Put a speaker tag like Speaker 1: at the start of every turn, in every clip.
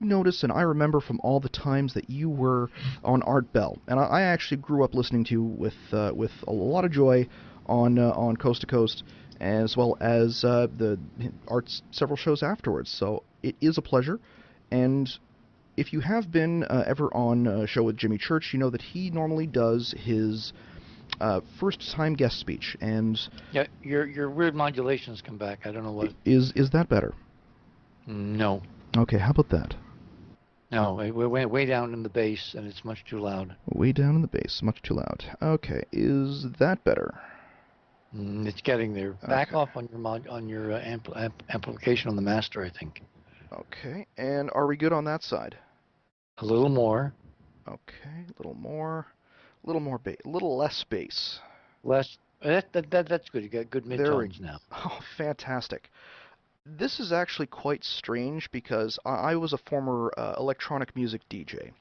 Speaker 1: notice and I remember from all the times that you were on Art Bell, and I actually grew up listening to you with a lot of joy on Coast to Coast, as well as the Art's several shows afterwards. So it is a pleasure, and if you have been ever on a show with Jimmy Church, you know that he normally does his first-time guest speech, and
Speaker 2: yeah, your weird modulations come back. I don't know what.
Speaker 1: Is that better?
Speaker 2: No.
Speaker 1: Okay, how about that?
Speaker 2: No, we're way down in the bass, and it's much too loud.
Speaker 1: Way down in the bass, much too loud. Okay, is that better?
Speaker 2: It's getting there. Back off on your amplification on the master, I think.
Speaker 1: Okay, and are we good on that side?
Speaker 2: A little more.
Speaker 1: Okay, a little more bass, a little less bass.
Speaker 2: Less. That's good. You got good midtones now.
Speaker 1: Oh, fantastic. This is actually quite strange because I was a former electronic music DJ,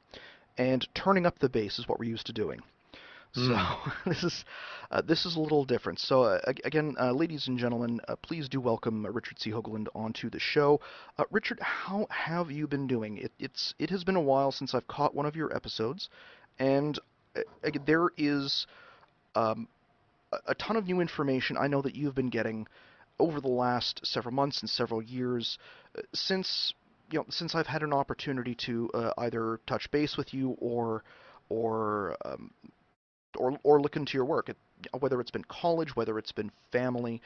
Speaker 1: and turning up the bass is what we're used to doing. So this is a little different. So again, ladies and gentlemen, please do welcome Richard C. Hoagland onto the show. Richard, how have you been doing? It has been a while since I've caught one of your episodes, and there is a ton of new information I know that you've been getting over the last several months and several years since I've had an opportunity to either touch base with you or look into your work, whether it's been college, whether it's been family,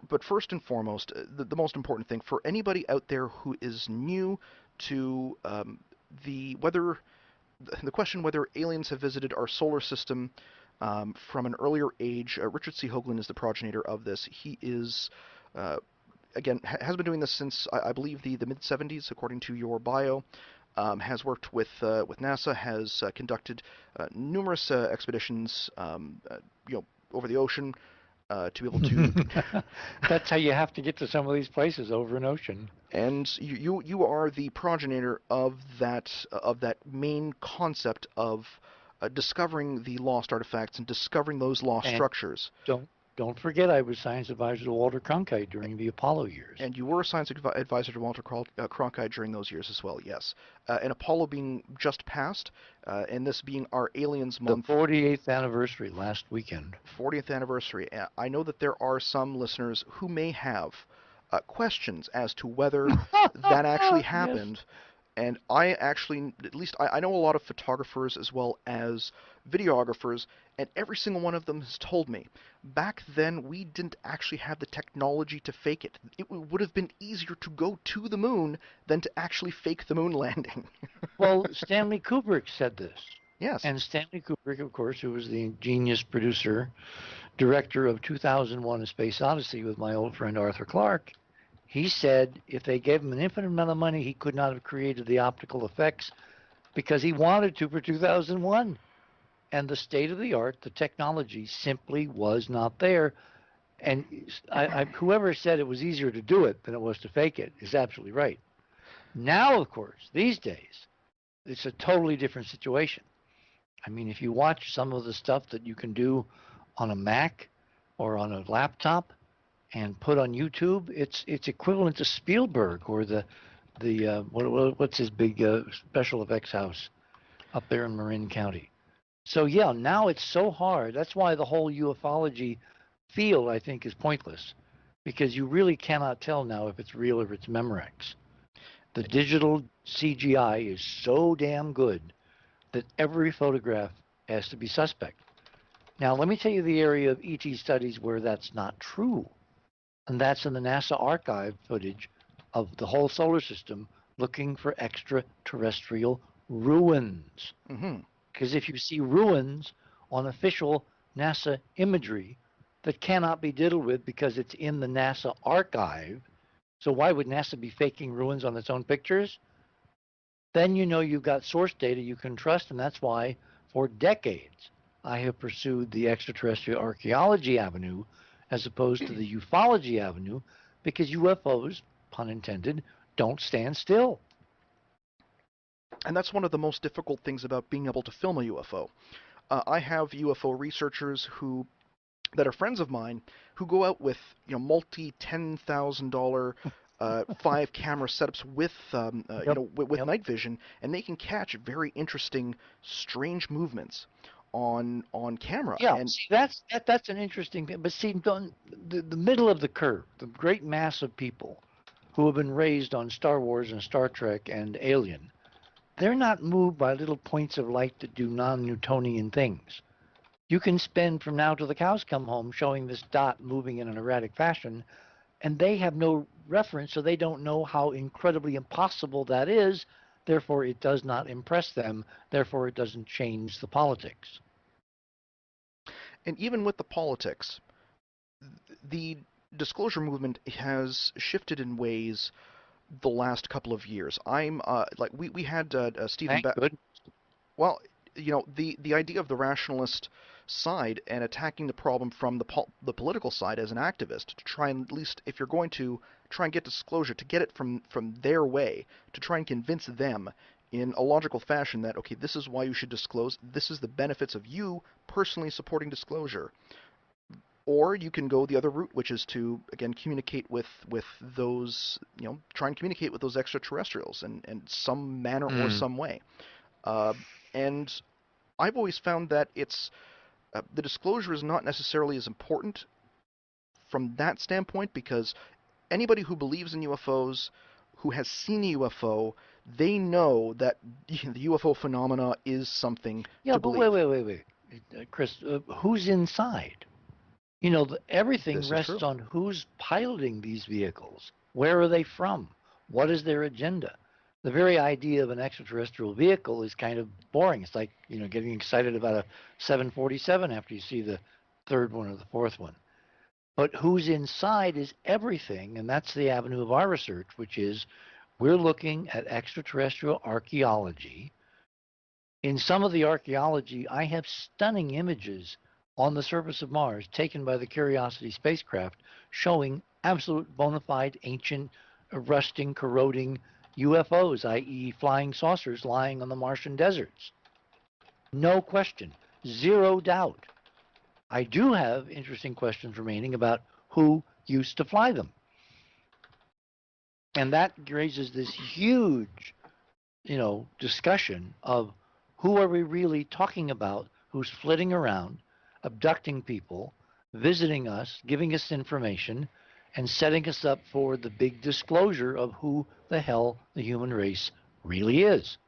Speaker 1: but first and foremost, the most important thing for anybody out there who is new to the question whether aliens have visited our solar system from an earlier age. Richard C. Hoagland is the progenitor of this. He is, again, has been doing this since, I believe, the mid-'70s, according to your bio. Has worked with NASA, has conducted numerous expeditions, over the ocean to be able to.
Speaker 2: That's how you have to get to some of these places, over an ocean.
Speaker 1: And you are the progenitor of that main concept of discovering the lost artifacts and discovering those lost structures.
Speaker 2: Don't forget, I was science advisor to Walter Cronkite during the Apollo years.
Speaker 1: And you were a science advisor to Walter Cronkite during those years as well, yes. And Apollo being just past, and this being our Aliens Month.
Speaker 2: The 48th anniversary last weekend.
Speaker 1: 40th anniversary. I know that there are some listeners who may have questions as to whether that actually happened. Yes. And I actually, at least I know a lot of photographers as well as videographers, and every single one of them has told me, back then we didn't actually have the technology to fake it. It would have been easier to go to the moon than to actually fake the moon landing.
Speaker 2: Well, Stanley Kubrick said this.
Speaker 1: Yes.
Speaker 2: And Stanley Kubrick, of course, who was the genius producer, director of 2001: A Space Odyssey with my old friend Arthur Clarke, he said if they gave him an infinite amount of money, he could not have created the optical effects because he wanted to for 2001. And the state of the art, the technology simply was not there. And whoever said it was easier to do it than it was to fake it is absolutely right. Now, of course, these days, it's a totally different situation. I mean, if you watch some of the stuff that you can do on a Mac or on a laptop and put on YouTube, it's equivalent to Spielberg or what's his big special effects house up there in Marin County. So yeah, now it's so hard. That's why the whole ufology field, I think, is pointless, because you really cannot tell now if it's real or if it's Memorex. The digital CGI is so damn good that every photograph has to be suspect. Now, let me tell you the area of ET studies where that's not true. And that's in the NASA archive footage of the whole solar system looking for extraterrestrial ruins. Because if you see ruins on official NASA imagery that cannot be diddled with because it's in the NASA archive, so why would NASA be faking ruins on its own pictures? Then you know you've got source data you can trust, and that's why for decades I have pursued the extraterrestrial archaeology avenue as opposed to the ufology avenue, because UFOs, pun intended, don't stand still.
Speaker 1: And that's one of the most difficult things about being able to film a UFO. I have UFO researchers that are friends of mine who go out with multi $10,000 5 camera setups with
Speaker 2: Yep.
Speaker 1: with
Speaker 2: Yep.
Speaker 1: night vision, and they can catch very interesting, strange movements on camera.
Speaker 2: Yeah,
Speaker 1: And
Speaker 2: see, that's an interesting thing. But see, the middle of the curve, the great mass of people who have been raised on Star Wars and Star Trek and Alien, they're not moved by little points of light that do non-Newtonian things. You can spend from now till the cows come home showing this dot moving in an erratic fashion, and they have no reference, so they don't know how incredibly impossible that is. Therefore, it does not impress them. Therefore, it doesn't change the politics.
Speaker 1: even with the politics, the disclosure movement has shifted in ways the last couple of years. I'm like we had Stephen
Speaker 2: Thank good.
Speaker 1: Well, the idea of the rationalist side and attacking the problem from the political side as an activist to try and, at least if you're going to try and get disclosure, to get it from their way, to try and convince them in a logical fashion that, okay, this is why you should disclose, this is the benefits of you personally supporting disclosure. Or you can go the other route, which is to, again, communicate with those, try and communicate with those extraterrestrials in some manner or
Speaker 2: Mm.
Speaker 1: some way. Uh, and I've always found that the disclosure is not necessarily as important from that standpoint, because anybody who believes in UFOs, who has seen a UFO, they know that the UFO phenomena is something
Speaker 2: Yeah,
Speaker 1: to
Speaker 2: but wait,
Speaker 1: believe.
Speaker 2: wait, wait, wait. Chris, who's inside? You know, everything
Speaker 1: This is
Speaker 2: rests
Speaker 1: true.
Speaker 2: on who's piloting these vehicles. Where are they from? What is their agenda? The very idea of an extraterrestrial vehicle is kind of boring. It's like, getting excited about a 747 after you see the third one or the fourth one. But who's inside is everything, and that's the avenue of our research, which is we're looking at extraterrestrial archaeology. In some of the archaeology, I have stunning images on the surface of Mars taken by the Curiosity spacecraft showing absolute bona fide ancient rusting, corroding UFOs, i.e., flying saucers lying on the Martian deserts. No question, zero doubt. I do have interesting questions remaining about who used to fly them. And that raises this huge, discussion of who are we really talking about who's flitting around, abducting people, visiting us, giving us information, and setting us up for the big disclosure of who the hell the human race really is.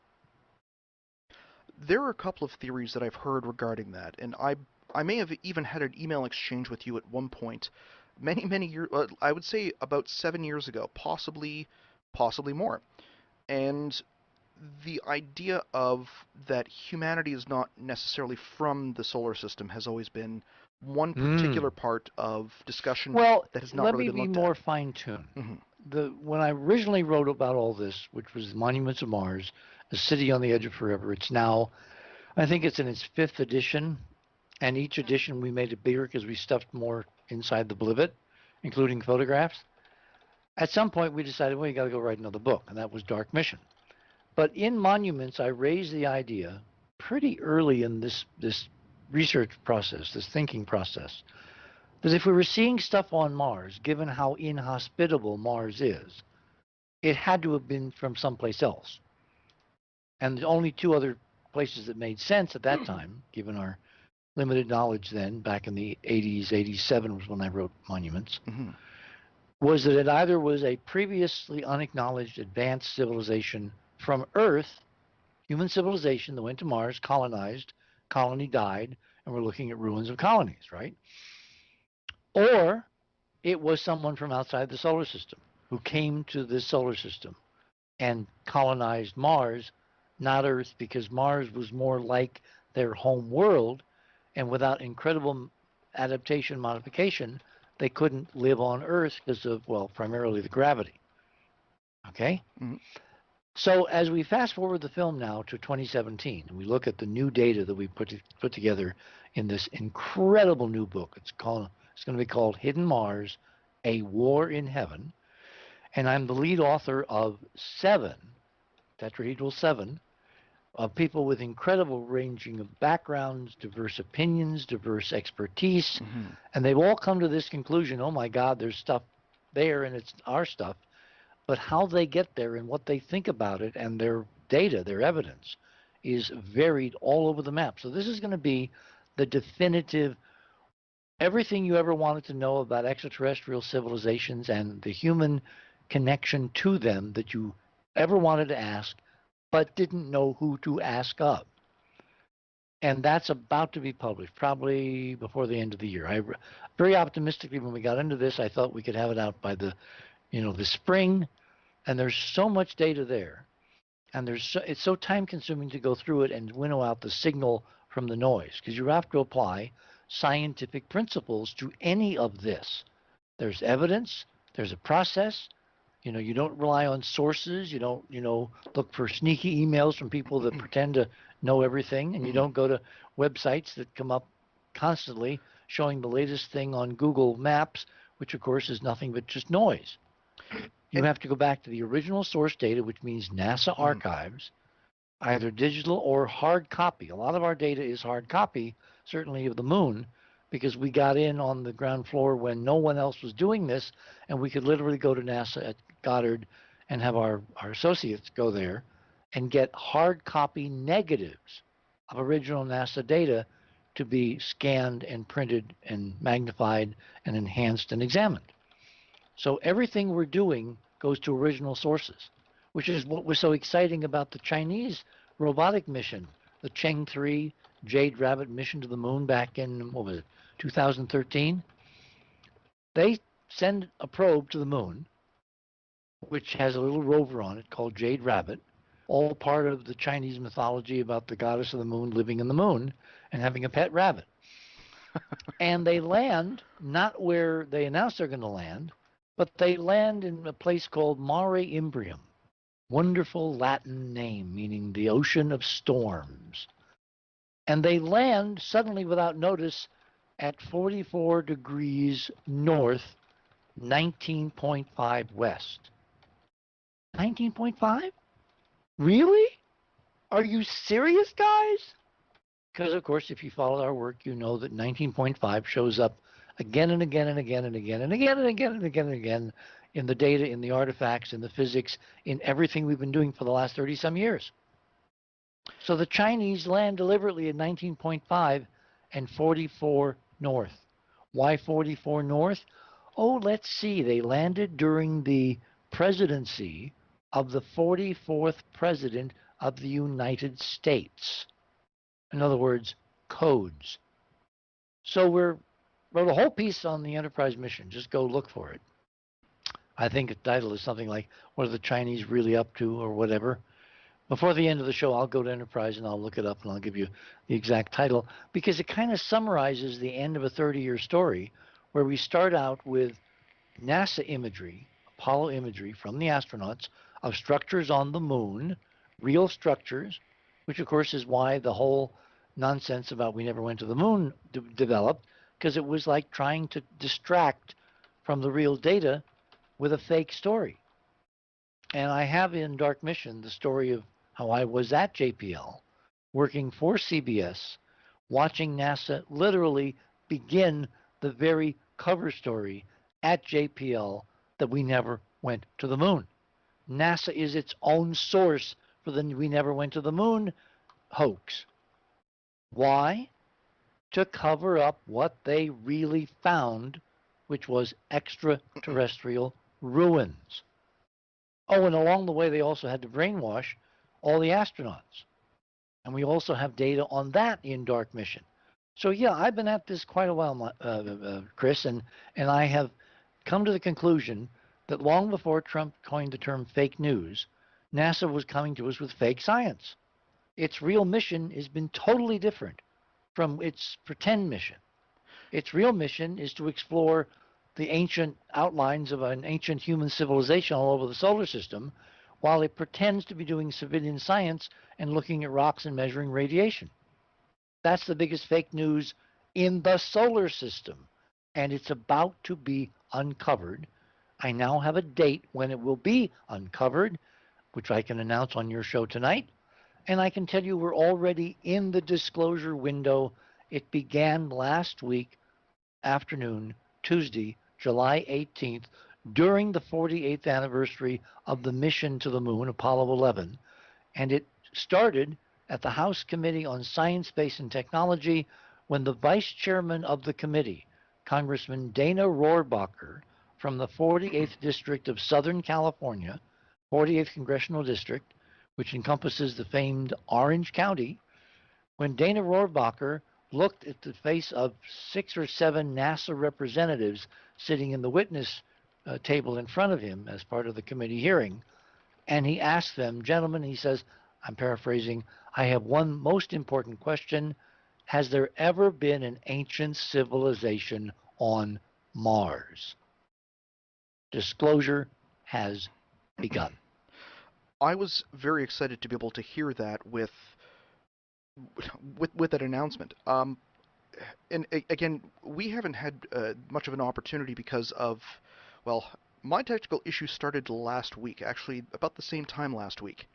Speaker 1: There are a couple of theories that I've heard regarding that, and I may have even had an email exchange with you at one point, many years. I would say about 7 years ago, possibly more. And the idea of that humanity is not necessarily from the solar system has always been one particular
Speaker 2: Mm.
Speaker 1: part of discussion
Speaker 2: Well,
Speaker 1: that has not
Speaker 2: let
Speaker 1: really
Speaker 2: me
Speaker 1: been
Speaker 2: be
Speaker 1: looked at.
Speaker 2: more fine tuned.
Speaker 1: Hmm.
Speaker 2: When I originally wrote about all this, which was Monuments of Mars, a city on the edge of forever, it's now, I think it's in its fifth edition, and each edition we made it bigger because we stuffed more inside the blivet, including photographs. At some point, we decided, well, you got to go write another book, and that was Dark Mission. But in Monuments, I raised the idea pretty early in this research process, this thinking process, that if we were seeing stuff on Mars, given how inhospitable Mars is, it had to have been from someplace else. And the only two other places that made sense at that time, given our limited knowledge then, back in the 80s, 87 was when I wrote Monuments,
Speaker 1: Hmm.
Speaker 2: was that it either was a previously unacknowledged advanced civilization from Earth, human civilization that went to Mars, colonized, colony died, and we're looking at ruins of colonies, right? Or it was someone from outside the solar system who came to this solar system and colonized Mars, not Earth, because Mars was more like their home world, and without incredible adaptation modification, they couldn't live on Earth because of, well, primarily the gravity. Okay?
Speaker 1: Hmm.
Speaker 2: So as we fast forward the film now to 2017, and we look at the new data that we put together in this incredible new book, it's going to be called Hidden Mars: A War in Heaven, and I'm the lead author of 7, tetrahedral 7, of people with incredible ranging of backgrounds, diverse opinions, diverse expertise,
Speaker 1: Hmm.
Speaker 2: and they've all come to this conclusion: oh my God, there's stuff there, and it's our stuff. But how they get there and what they think about it and their data, their evidence, is varied all over the map. So this is going to be the definitive everything you ever wanted to know about extraterrestrial civilizations and the human connection to them that you ever wanted to ask but didn't know who to ask of. And that's about to be published, probably before the end of the year. I very optimistically, when we got into this, I thought we could have it out by the spring. And there's so much data there, and it's so time consuming to go through it and winnow out the signal from the noise, because you have to apply scientific principles to any of this. There's evidence, there's a process. You don't rely on sources. You don't, look for sneaky emails from people that pretend to know everything, and you don't go to websites that come up constantly showing the latest thing on Google Maps, which of course is nothing but just noise. You have to go back to the original source data, which means NASA archives, either digital or hard copy. A lot of our data is hard copy, certainly of the moon, because we got in on the ground floor when no one else was doing this, and we could literally go to NASA at Goddard and have our associates go there and get hard copy negatives of original NASA data to be scanned and printed and magnified and enhanced and examined. So everything we're doing goes to original sources, which is what was so exciting about the Chinese robotic mission, the Cheng 3 Jade Rabbit mission to the moon back in, 2013. They send a probe to the moon, which has a little rover on it called Jade Rabbit, all part of the Chinese mythology about the goddess of the moon living in the moon and having a pet rabbit. And they land not where they announced they're going to land, but they land in a place called Mare Imbrium. Wonderful Latin name, meaning the ocean of storms. And they land suddenly without notice at 44 degrees north, 19.5 west. 19.5? Really? Are you serious, guys? Because, of course, if you follow our work, you know that 19.5 shows up again and again and again and again and again and again and again and again in the data, in the artifacts, in the physics, in everything we've been doing for the last 30-some years. So the Chinese land deliberately at 19.5 and 44 north. Why 44 north? Oh, let's see. They landed during the presidency of the 44th president of the United States. In other words, codes. So wrote a whole piece on the Enterprise mission. Just go look for it. I think the title is something like, what are the Chinese really up to, or whatever. Before the end of the show, I'll go to Enterprise and I'll look it up and I'll give you the exact title, because it kind of summarizes the end of a 30-year story where we start out with NASA imagery, Apollo imagery from the astronauts of structures on the moon, real structures, which of course is why the whole nonsense about we never went to the moon developed, because it was like trying to distract from the real data with a fake story. And I have in Dark Mission the story of how I was at JPL, working for CBS, watching NASA literally begin the very cover story at JPL that we never went to the moon. NASA is its own source for the we never went to the moon hoax. Why? To cover up what they really found, which was extraterrestrial ruins. Oh, and along the way, they also had to brainwash all the astronauts. And we also have data on that in Dark Mission. So, yeah, I've been at this quite a while, Chris, and I have come to the conclusion that long before Trump coined the term fake news, NASA was coming to us with fake science. Its real mission has been totally different from its pretend mission. Its real mission is to explore the ancient outlines of an ancient human civilization all over the solar system, while it pretends to be doing civilian science and looking at rocks and measuring radiation. That's the biggest fake news in the solar system, and it's about to be uncovered. I now have a date when it will be uncovered, which I can announce on your show tonight, and I can tell you we're already in the disclosure window. It began last week afternoon, Tuesday, July 18th, during the 48th anniversary of the mission to the moon, Apollo 11. And it started at the House Committee on Science, Space, and Technology when the vice chairman of the committee, Congressman Dana Rohrabacher from the 48th District of Southern California, 48th Congressional District, which encompasses the famed Orange County, when Dana Rohrabacher looked at the face of 6 or 7 NASA representatives sitting in the witness table in front of him as part of the committee hearing, and he asked them, gentlemen, he says, I'm paraphrasing, I have one most important question. Has there ever been an ancient civilization on Mars? Disclosure has begun.
Speaker 1: I was very excited to be able to hear that with that announcement. And again, we haven't had much of an opportunity because of, well, my technical issue started last week, actually about the same time last week.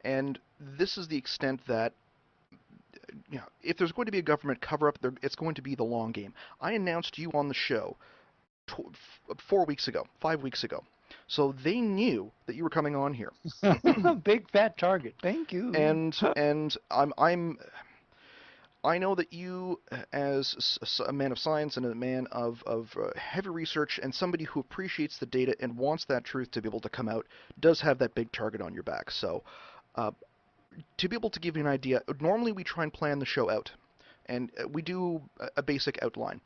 Speaker 1: And this is the extent that, if there's going to be a government cover-up, it's going to be the long game. I announced you on the show 4 weeks ago, 5 weeks ago. So they knew that you were coming on here.
Speaker 2: Big fat target. Thank you.
Speaker 1: And I know that you, as a man of science and a man of heavy research and somebody who appreciates the data and wants that truth to be able to come out, does have that big target on your back. So to be able to give you an idea, normally we try and plan the show out, and we do a basic outline.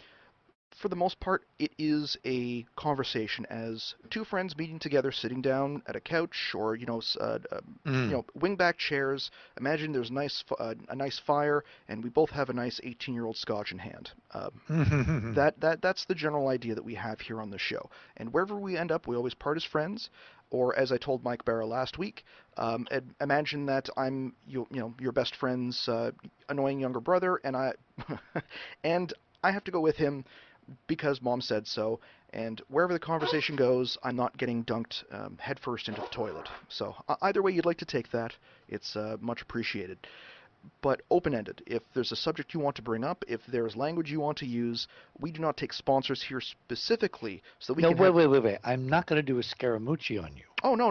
Speaker 1: For the most part, it is a conversation as two friends meeting together, sitting down at a couch or wingback chairs. Imagine there's a nice fire, and we both have a nice 18-year-old Scotch in hand. That's the general idea that we have here on the show. And wherever we end up, we always part as friends. Or as I told Mike Barra last week, imagine that I'm your best friend's annoying younger brother, and I have to go with him because Mom said so, and wherever the conversation goes, I'm not getting dunked headfirst into the toilet. So either way you'd like to take that, it's much appreciated. But open-ended. If there's a subject you want to bring up, if there's language you want to use, we do not take sponsors here specifically, so that we can.
Speaker 2: Wait. I'm not going to do a Scaramucci on you.
Speaker 1: Oh no.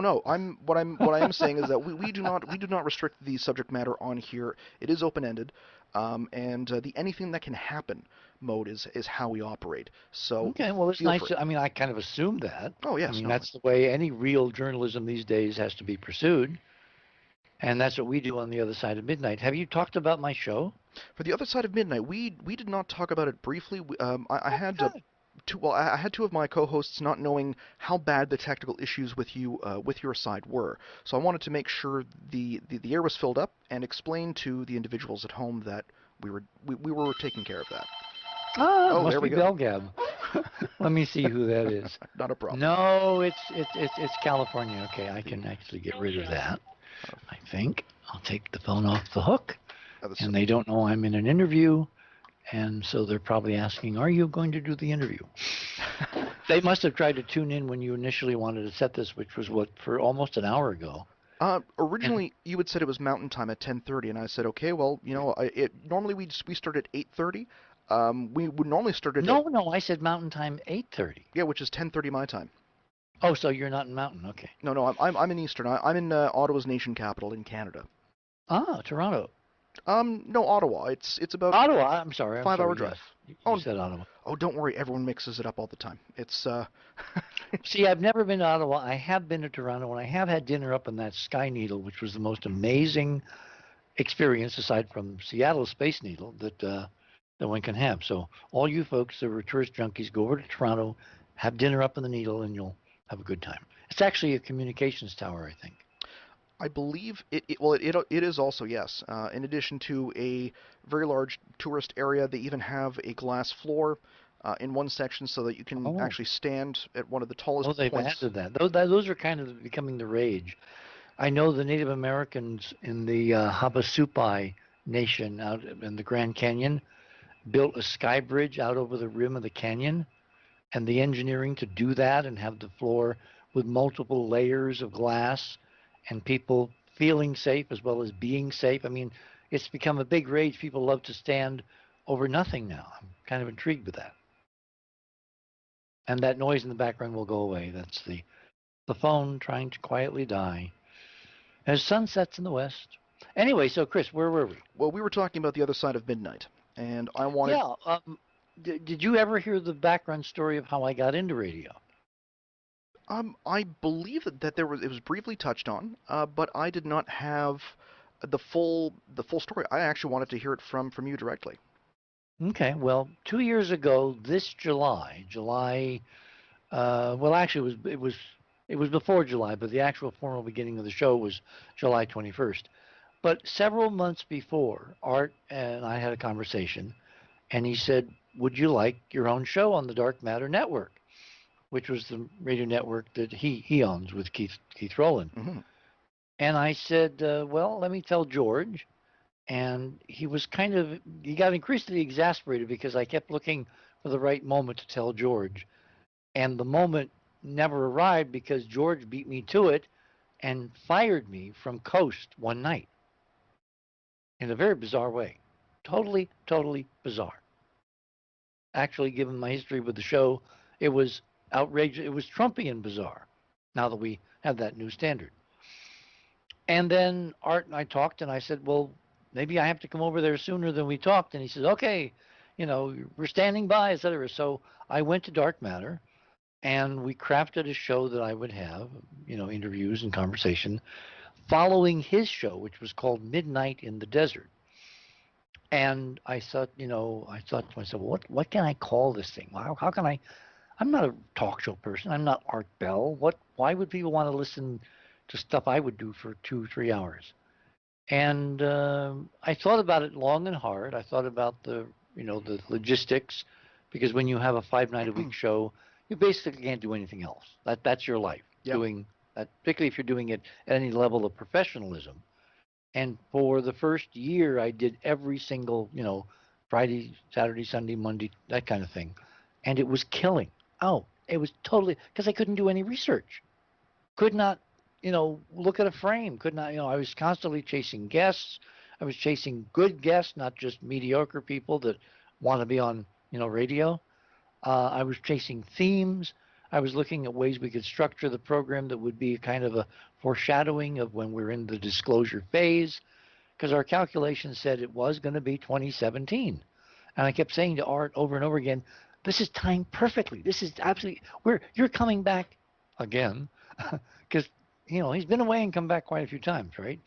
Speaker 1: What I am saying is that we do not restrict the subject matter on here. It is open-ended, and the anything that can happen mode is how we operate. So
Speaker 2: okay, well, it's nice. I kind of assumed that.
Speaker 1: Oh yes,
Speaker 2: that's the way any real journalism these days has to be pursued, and that's what we do on The Other Side of Midnight. Have you talked about my show?
Speaker 1: For The Other Side of Midnight, we did not talk about it briefly. I had two of my co-hosts not knowing how bad the technical issues with your side were. So I wanted to make sure the air was filled up and explain to the individuals at home that we were taking care of that.
Speaker 2: Oh, must be Belgab. Let me see who that is.
Speaker 1: Not a problem.
Speaker 2: No, it's California. Okay, I can actually get rid of that. I think I'll take the phone off the hook, and they don't know I'm in an interview, and so they're probably asking, "Are you going to do the interview?" They must have tried to tune in when you initially wanted to set this, which was for almost an hour ago.
Speaker 1: Originally, you had said it was Mountain Time at 10:30, and I said, okay, well, normally we start at 8:30. We would normally start at
Speaker 2: No, I said Mountain Time 8:30.
Speaker 1: Yeah, which is 10:30 my time.
Speaker 2: Oh, so you're not in Mountain? Okay.
Speaker 1: No, I'm in Eastern. I'm in Ottawa's nation capital in Canada.
Speaker 2: Ah, Toronto.
Speaker 1: No, Ottawa. It's about
Speaker 2: Ottawa. I'm sorry.
Speaker 1: 5-hour drive.
Speaker 2: Yes. You said Ottawa.
Speaker 1: Oh, don't worry. Everyone mixes it up all the time. It's
Speaker 2: See, I've never been to Ottawa. I have been to Toronto, and I have had dinner up in that Sky Needle, which was the most amazing experience aside from Seattle's Space Needle that one can have. So all you folks that are tourist junkies, go over to Toronto, have dinner up in the Needle, and you'll have a good time. It's actually a communications tower, I think.
Speaker 1: I believe it is also, yes. In addition to a very large tourist area, they even have a glass floor in one section so that you can actually stand at one of the tallest points.
Speaker 2: They've added that. Those are kind of becoming the rage. I know the Native Americans in the Havasupai Nation out in the Grand Canyon built a sky bridge out over the rim of the canyon, and the engineering to do that and have the floor with multiple layers of glass and people feeling safe as well as being safe. I mean, it's become a big rage. People love to stand over nothing now. I'm kind of intrigued with that. And that noise in the background will go away. That's the phone trying to quietly die as sun sets in the west. Anyway, so Chris, where were we?
Speaker 1: Well, we were talking about the other side of midnight, and I wanted.
Speaker 2: Yeah. Did you ever hear the background story of how I got into radio?
Speaker 1: I believe that it was briefly touched on, but I did not have the full story. I actually wanted to hear it from you directly.
Speaker 2: Okay. Well, 2 years ago, this July, well, actually, it was before July, but the actual formal beginning of the show was July 21st. But several months before, Art and I had a conversation, and he said, "Would you like your own show on the Dark Matter Network?" Which was the radio network that he owns with Keith Rowland.
Speaker 1: Hmm.
Speaker 2: And I said, "Well, let me tell George." And he got increasingly exasperated because I kept looking for the right moment to tell George, and the moment never arrived because George beat me to it and fired me from Coast one night in a very bizarre way. Totally, totally bizarre. Actually, given my history with the show, it was outrageous. It was Trumpian bizarre now that we have that new standard. And then Art and I talked, and I said, "Well, maybe I have to come over there sooner than we talked." And he says, "Okay, we're standing by, etc." So I went to Dark Matter, and we crafted a show that I would have, interviews and conversation following his show, which was called Midnight in the Desert. And I thought to myself, what can I call this thing? How can I? I'm not a talk show person. I'm not Art Bell. Why would people want to listen to stuff I would do for 2, 3 hours? And I thought about it long and hard. I thought about the logistics, because when you have a 5 night a week show, you basically can't do anything else. That's your life
Speaker 1: Yep.
Speaker 2: doing that, particularly if you're doing it at any level of professionalism. And for the first year, I did every single, Friday, Saturday, Sunday, Monday, that kind of thing, and it was killing. Oh, it was totally, because I couldn't do any research. Could not, look at a frame. Could not, I was constantly chasing guests. I was chasing good guests, not just mediocre people that want to be on, radio. I was chasing themes. I was looking at ways we could structure the program that would be kind of a foreshadowing of when we're in the disclosure phase, because our calculations said it was going to be 2017. And I kept saying to Art over and over again, "This is timed perfectly. This is absolutely, you're coming back again," because he's been away and come back quite a few times, right?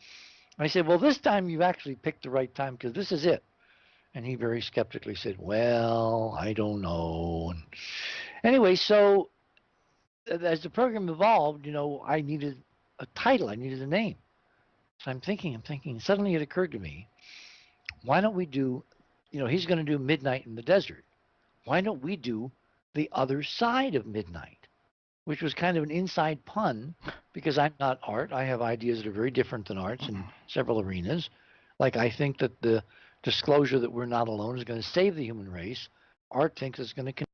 Speaker 2: And I said, "Well, this time you've actually picked the right time because this is it." And he very skeptically said, "Well, I don't know." And anyway, so as the program evolved, I needed a title, I needed a name. So I'm thinking, and suddenly it occurred to me, why don't we do, he's going to do Midnight in the Desert. Why don't we do the other side of midnight? Which was kind of an inside pun, because I'm not Art. I have ideas that are very different than Art's in several arenas. Like, I think that the disclosure that we're not alone is going to save the human race. Art thinks it's going to,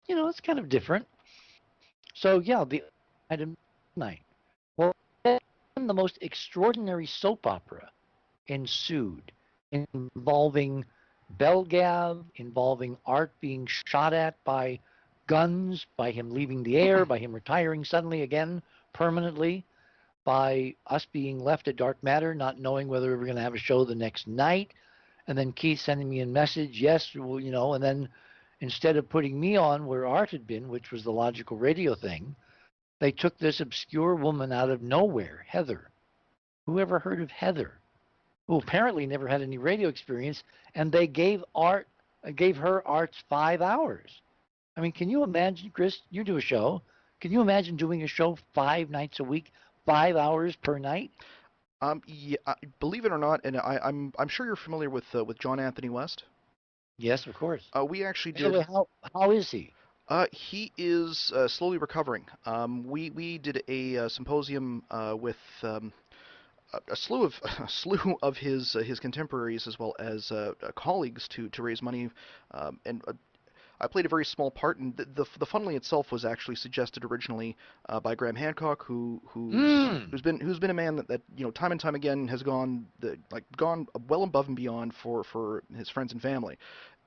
Speaker 2: it's kind of different. So yeah, the side of midnight. Well, then the most extraordinary soap opera ensued, involving Belgab, involving Art being shot at by guns, by him leaving the air, by him retiring suddenly again permanently, by us being left at Dark Matter, not knowing whether we were going to have a show the next night, and then Keith sending me a message, "Yes, well, and then instead of putting me on where Art had been, which was the logical radio thing, they took this obscure woman out of nowhere, Heather. Who ever heard of Heather? Who apparently never had any radio experience, and they gave her Art's 5 hours. I mean, can you imagine, Chris? You do a show. Can you imagine doing a show 5 nights a week, 5 hours per night?
Speaker 1: Yeah, believe it or not, and I'm sure you're familiar with John Anthony West.
Speaker 2: Yes, of course.
Speaker 1: We actually
Speaker 2: By the way,
Speaker 1: did.
Speaker 2: how is he?
Speaker 1: He is slowly recovering. We did a symposium with a slew of a slew of his contemporaries as well as colleagues to raise money, and I played a very small part. And the funneling itself was actually suggested originally by Graham Hancock,
Speaker 2: Mm.
Speaker 1: who's been a man that time and time again has gone well above and beyond for his friends and family,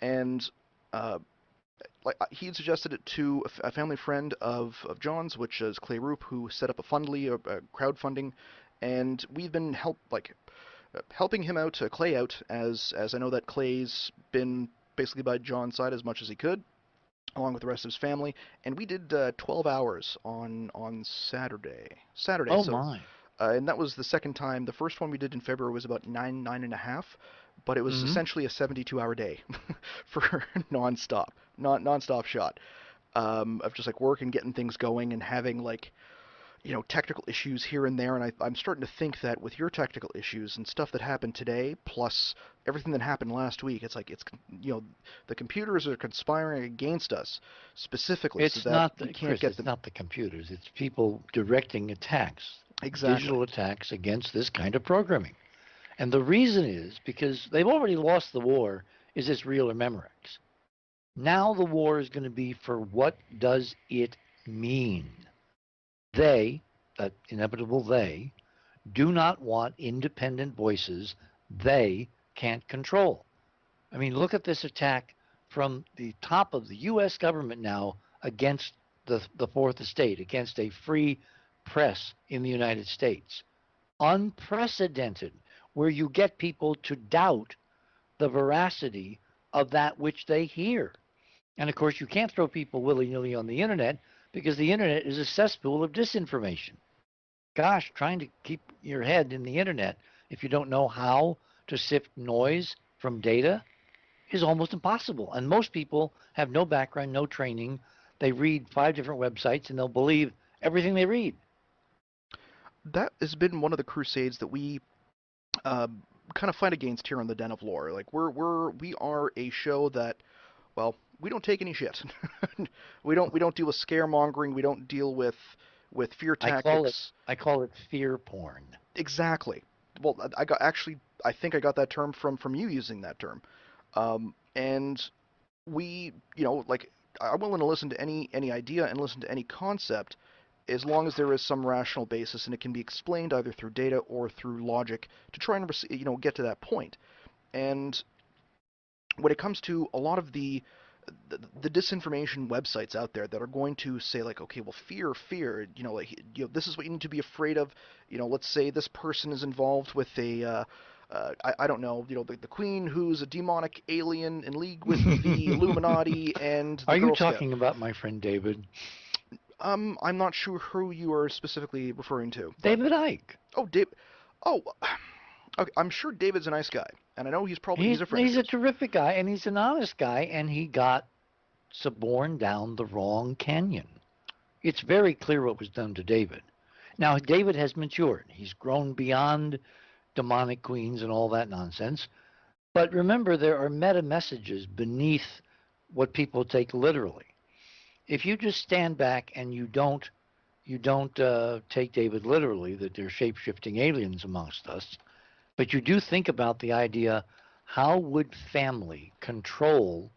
Speaker 1: and. Uh, like he had suggested it to a family friend of John's, which is Clay Roop, who set up a Fundly, a crowdfunding, and we've been helping him out, Clay out, as I know that Clay's been basically by John's side as much as he could, along with the rest of his family, and we did 12 hours on Saturday. Saturday,
Speaker 2: Oh
Speaker 1: so
Speaker 2: my.
Speaker 1: and that was the second time. The first one we did in February was about nine and a half, but it was
Speaker 2: Hmm.
Speaker 1: essentially a 72-hour day for nonstop, nonstop shot of just like work and getting things going and having like technical issues here and there. And I'm starting to think that with your technical issues and stuff that happened today, plus everything that happened last week, it's like the computers are conspiring against us specifically so
Speaker 2: It's
Speaker 1: that
Speaker 2: not
Speaker 1: we
Speaker 2: the
Speaker 1: can't
Speaker 2: Chris.
Speaker 1: get
Speaker 2: It's
Speaker 1: them
Speaker 2: not the computers. It's people directing attacks,
Speaker 1: exactly.
Speaker 2: digital attacks against this kind of programming. And the reason is because they've already lost the war. Is this real or Memorex? Now the war is going to be for what does it mean? They, that inevitable they, do not want independent voices they can't control. I mean, look at this attack from the top of the U.S. government now against the fourth estate, against a free press in the United States. Unprecedented, where you get people to doubt the veracity of that which they hear. And of course, you can't throw people willy nilly on the internet because the internet is a cesspool of disinformation. Gosh, trying to keep your head in the internet if you don't know how to sift noise from data is almost impossible. And most people have no background, no training. They read 5 different websites and they'll believe everything they read.
Speaker 1: That has been one of the crusades that we uh, kind of fight against here on the Den of Lore. Like we are a show that, well, we don't take any shit. We don't deal with scaremongering. We don't deal with fear
Speaker 2: I call it
Speaker 1: tactics.
Speaker 2: I call it fear porn.
Speaker 1: Exactly. Well, I think I got that term from you using that term. And we, like I'm willing to listen to any idea and listen to any concept as long as there is some rational basis and it can be explained either through data or through logic to try and get to that point. And when it comes to a lot of the disinformation websites out there that are going to say like, okay, well, fear, like, this is what you need to be afraid of. Let's say this person is involved with I don't know, the Queen, who's a demonic alien in league with the Illuminati and the
Speaker 2: Are you
Speaker 1: Girl Scout.
Speaker 2: talking about my friend David?
Speaker 1: I'm not sure who you are specifically referring to, but
Speaker 2: David Icke.
Speaker 1: oh, Dave, oh, okay, I'm sure David's a nice guy, and I know he's a friend of
Speaker 2: He's a
Speaker 1: yours.
Speaker 2: terrific guy and he's an honest guy and he got suborned down the wrong canyon. It's very clear what was done to David. Now David has matured. He's grown beyond demonic queens and all that nonsense. But remember, there are meta messages beneath what people take literally. If you just stand back and you don't take David literally that there are shape shifting aliens amongst us, but you do think about the idea: how would family control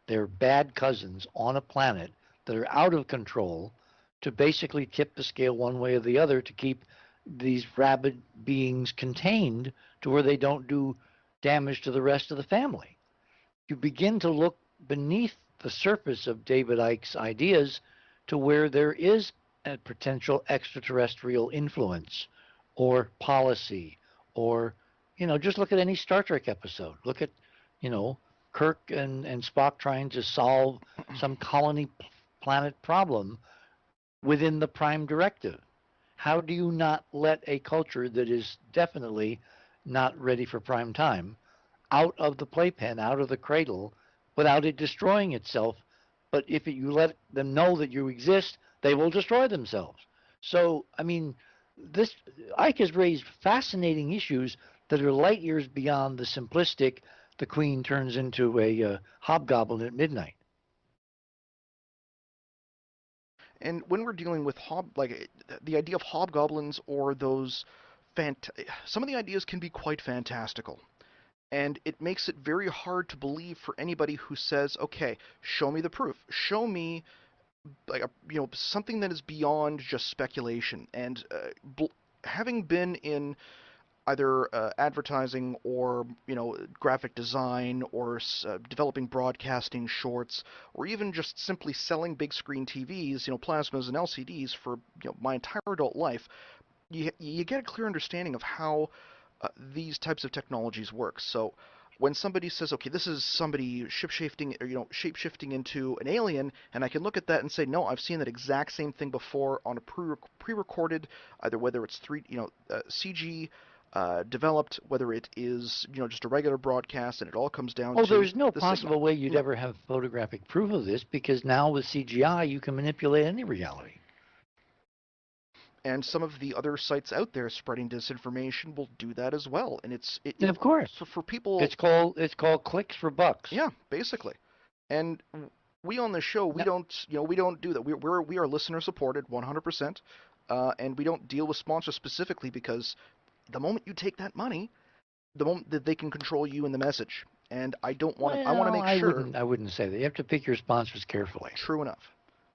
Speaker 2: their bad cousins on a planet that are out of control to basically tip the scale one way or the other to keep these rabid beings contained to where they don't do damage to the rest of the family? You begin to look beneath the surface of David Icke's ideas to where there is a potential extraterrestrial influence or policy or just look at any Star Trek episode. Look at, you know, Kirk and Spock trying to solve some colony planet problem within the Prime Directive. How do you not let a culture that is definitely not ready for prime time out of the playpen, out of the cradle, without it destroying itself? But if you let them know that you exist, they will destroy themselves. So, I mean, this Ike has raised fascinating issues that are light years beyond the simplistic. The queen turns into a hobgoblin at midnight.
Speaker 1: And when we're dealing with the idea of hobgoblins or those some of the ideas can be quite fantastical. And it makes it very hard to believe for anybody who says, "Okay, show me the proof. Show me something that is beyond just speculation." And having been in, either advertising or graphic design or developing broadcasting shorts or even just simply selling big screen TVs, plasmas and LCDs for my entire adult life, you get a clear understanding of how these types of technologies work. So when somebody says, okay, this is somebody shifting, or shape-shifting into an alien, and I can look at that and say, no, I've seen that exact same thing before on a pre-recorded, either whether it's CG developed, whether it is just a regular broadcast, and it all comes down
Speaker 2: Oh,
Speaker 1: to
Speaker 2: there's no
Speaker 1: the signal.
Speaker 2: possible way you'd
Speaker 1: No.
Speaker 2: ever have photographic proof of this, because now with CGI you can manipulate any reality.
Speaker 1: And some of the other sites out there spreading disinformation will do that as well. And
Speaker 2: Of course.
Speaker 1: for people.
Speaker 2: It's called clicks for bucks.
Speaker 1: Yeah, basically. And we on the show, we don't do that. We are listener supported 100%, and we don't deal with sponsors specifically because the moment you take that money, the moment that they can control you and the message. And I don't want to. I want to make sure.
Speaker 2: I wouldn't say that. You have to pick your sponsors carefully.
Speaker 1: True enough.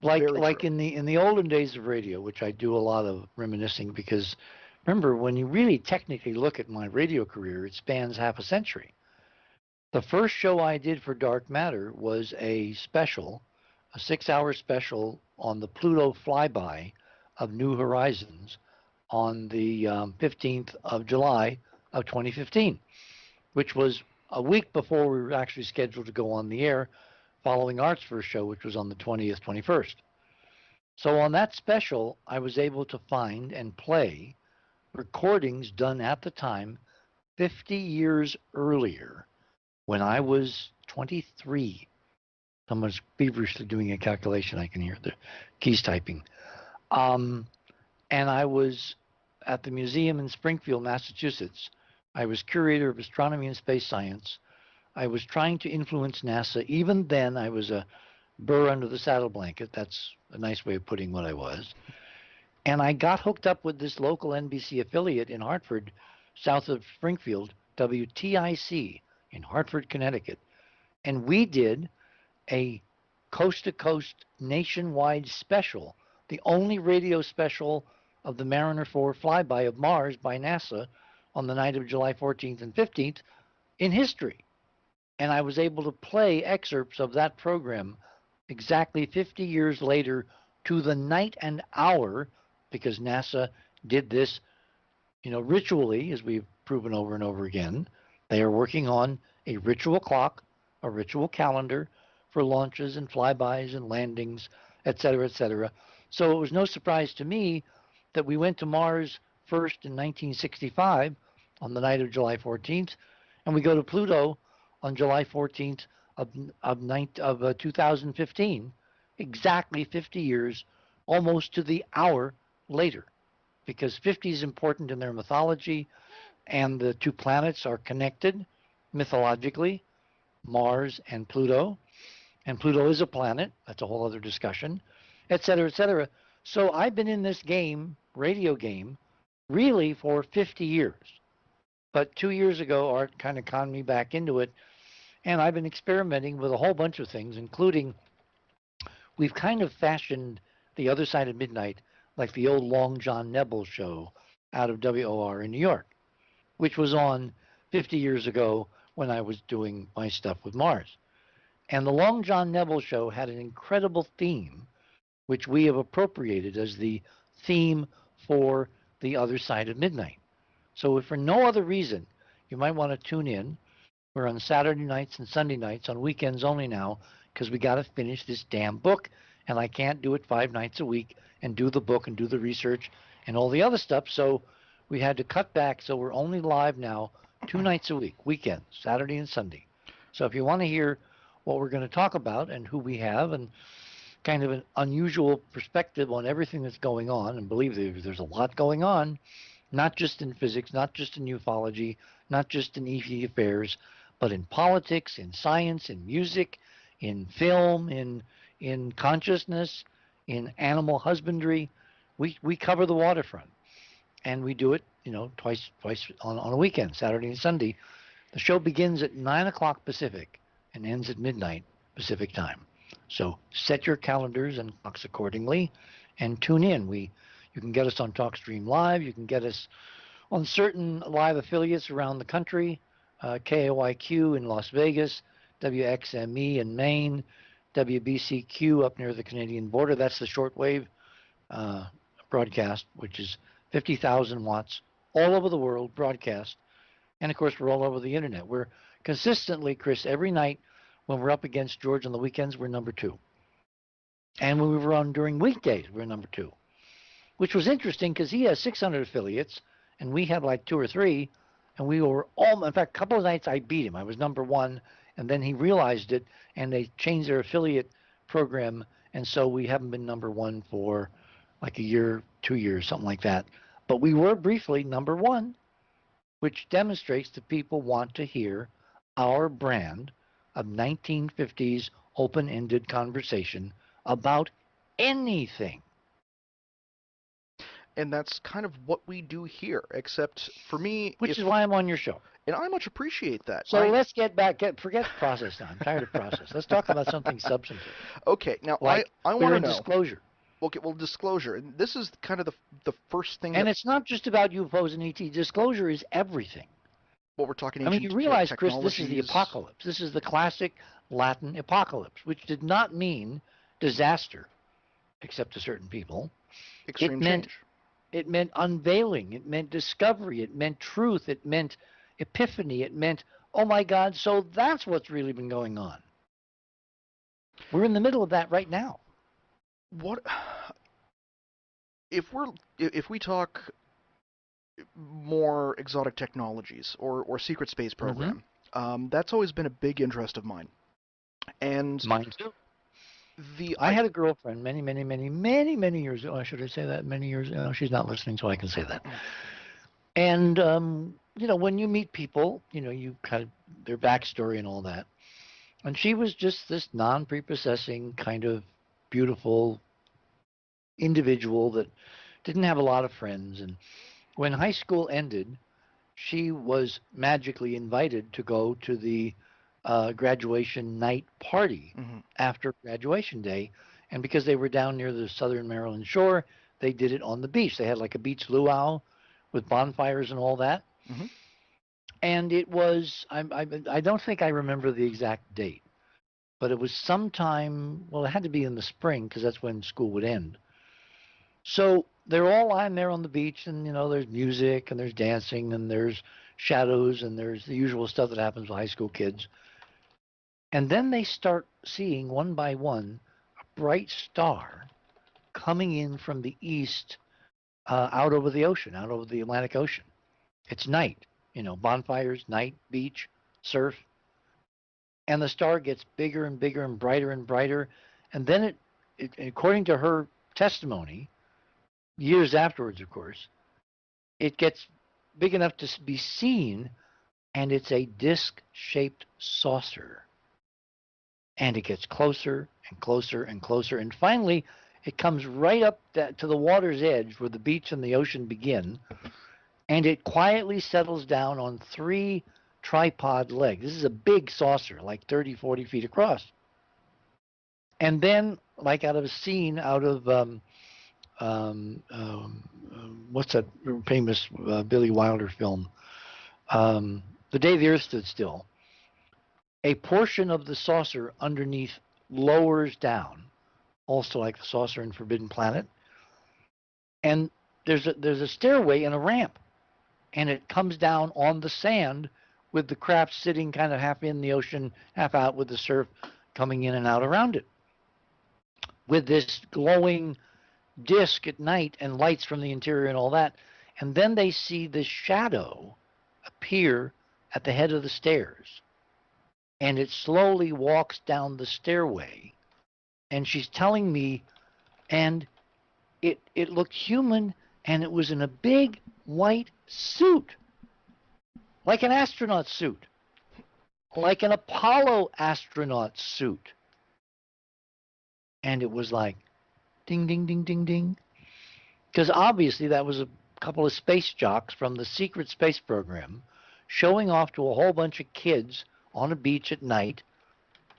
Speaker 2: Like
Speaker 1: true.
Speaker 2: in the olden days of radio, which I do a lot of reminiscing, because remember, when you really technically look at my radio career, it spans half a century. The first show I did for Dark Matter was a 6-hour special on the Pluto flyby of New Horizons on the 15th of July of 2015, which was a week before we were actually scheduled to go on the air, following Art's first show, which was on the 20th, 21st. So on that special, I was able to find and play recordings done at the time 50 years earlier when I was 23. Someone's feverishly doing a calculation. I can hear the keys typing. And I was at the museum in Springfield, Massachusetts. I was curator of astronomy and space science. I was trying to influence NASA. Even then, I was a burr under the saddle blanket. That's a nice way of putting what I was. And I got hooked up with this local NBC affiliate in Hartford, south of Springfield, WTIC, in Hartford, Connecticut. And we did a coast-to-coast nationwide special, the only radio special of the Mariner 4 flyby of Mars by NASA on the night of July 14th and 15th in history. And I was able to play excerpts of that program exactly 50 years later to the night and hour, because NASA did this, ritually, as we've proven over and over again. They are working on a ritual clock, a ritual calendar for launches and flybys and landings, et cetera, et cetera. So it was no surprise to me that we went to Mars first in 1965 on the night of July 14th, and we go to Pluto on July 14th of 2015, exactly 50 years, almost to the hour later, because 50 is important in their mythology, and the two planets are connected mythologically, Mars and Pluto is a planet. That's a whole other discussion, et cetera, et cetera. So I've been in this game, radio game, really for 50 years. But 2 years ago, Art kind of conned me back into it, and I've been experimenting with a whole bunch of things, including we've kind of fashioned The Other Side of Midnight like the old Long John Nebel show out of WOR in New York, which was on 50 years ago when I was doing my stuff with Mars. And the Long John Nebel show had an incredible theme, which we have appropriated as the theme for The Other Side of Midnight. So if for no other reason, you might want to tune in. We're on Saturday nights and Sunday nights, on weekends only now, because we got to finish this damn book, and I can't do it 5 nights a week and do the book and do the research and all the other stuff. So we had to cut back. So we're only live now 2 nights a week, weekends, Saturday and Sunday. So if you want to hear what we're going to talk about and who we have and kind of an unusual perspective on everything that's going on, and believe there's a lot going on, not just in physics, not just in ufology, not just in EV affairs, but in politics, in science, in music, in film, in consciousness, in animal husbandry. We cover the waterfront, and we do it, twice on a weekend, Saturday and Sunday. The show begins at 9 o'clock Pacific and ends at midnight Pacific time. So set your calendars and clocks accordingly, and tune in. You can get us on TalkStream Live. You can get us On certain live affiliates around the country, KAYQ in Las Vegas, WXME in Maine, WBCQ up near the Canadian border. That's the shortwave broadcast, which is 50,000 watts all over the world broadcast. And of course, we're all over the internet. We're consistently, Chris, every night when we're up against George on the weekends, we're number 2. And when we were on during weekdays, we're number 2, which was interesting because he has 600 affiliates and we had like 2 or 3. And we were all, in fact, a couple of nights I beat him. I was number 1, and then he realized it, and they changed their affiliate program, and so we haven't been number 1 for like a year, 2 years, something like that. But we were briefly number 1, which demonstrates that people want to hear our brand of 1950s open-ended conversation about anything.
Speaker 1: And that's kind of what we do here, except for me...
Speaker 2: Which is why I'm on your show.
Speaker 1: And I much appreciate that.
Speaker 2: So let's get back, forget process now. I'm tired of process. Let's talk about something substantive.
Speaker 1: Okay, now
Speaker 2: like
Speaker 1: I want to know...
Speaker 2: disclosure.
Speaker 1: Okay, well, disclosure. And this is kind of the first thing
Speaker 2: And it's not just about UFOs and ET. Disclosure is everything.
Speaker 1: What we're talking
Speaker 2: I mean, you realize, Chris, this is the apocalypse. This is the classic Latin apocalypse, which did not mean disaster, except to certain people.
Speaker 1: Extreme change.
Speaker 2: It meant unveiling. It meant discovery. It meant truth. It meant epiphany. It meant, oh my God, so that's what's really been going on. We're in the middle of that right now.
Speaker 1: What if we talk more exotic technologies or secret space program? That's always been a big interest of mine. And
Speaker 2: mine too. I had a girlfriend many years ago. Should I say that? Many years ago. She's not listening, so I can say that. And when you meet people, you kind of their backstory and all that. And she was just this non-prepossessing kind of beautiful individual that didn't have a lot of friends. And when high school ended, she was magically invited to go to the graduation night party after graduation day. And because they were down near the southern Maryland shore, they did it on the beach. They had like a beach luau with bonfires and all that. And it was, I don't think I remember the exact date, but it was sometime, well, it had to be in the spring because that's when school would end. So they're all lying there on the beach, and, there's music and there's dancing and there's shadows and there's the usual stuff that happens with high school kids. And then they start seeing one by one a bright star coming in from the east out over the ocean, out over the Atlantic Ocean. It's night, bonfires, night, beach, surf. And the star gets bigger and bigger and brighter. And then it according to her testimony, years afterwards, of course, it gets big enough to be seen, and it's a disc-shaped saucer. And it gets closer and closer and closer. And finally, it comes right up to the water's edge where the beach and the ocean begin. And it quietly settles down on 3 tripod legs. This is a big saucer, like 30, 40 feet across. And then, like out of a scene out of, what's that famous Billy Wilder film? The Day the Earth Stood Still. A portion of the saucer underneath lowers down, also like the saucer in Forbidden Planet. And there's a stairway and a ramp. And it comes down on the sand with the craft sitting kind of half in the ocean, half out, with the surf coming in and out around it. With this glowing disc at night and lights from the interior and all that. And then they see this shadow appear at the head of the stairs. And it slowly walks down the stairway. And she's telling me, and it looked human, and it was in a big white suit, like an astronaut suit, like an Apollo astronaut suit. And it was like, ding, ding, ding, ding, ding. Because obviously that was a couple of space jocks from the secret space program showing off to a whole bunch of kids on a beach at night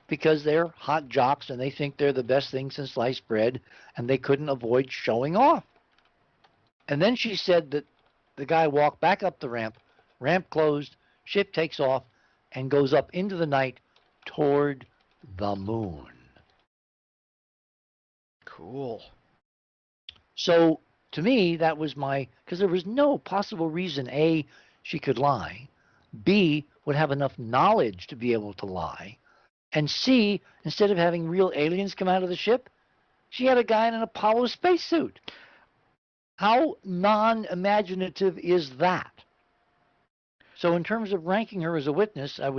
Speaker 2: because they're hot jocks and they think they're the best thing since sliced bread, and they couldn't avoid showing off. And then she said that the guy walk back up the ramp closed, ship takes off, and goes up into the night toward the moon.
Speaker 1: Cool.
Speaker 2: So to me, that was because there was no possible reason, A, she could lie, B, would have enough knowledge to be able to lie, and C, instead of having real aliens come out of the ship, she had a guy in an Apollo spacesuit. How non-imaginative is that? So in terms of ranking her as a witness, I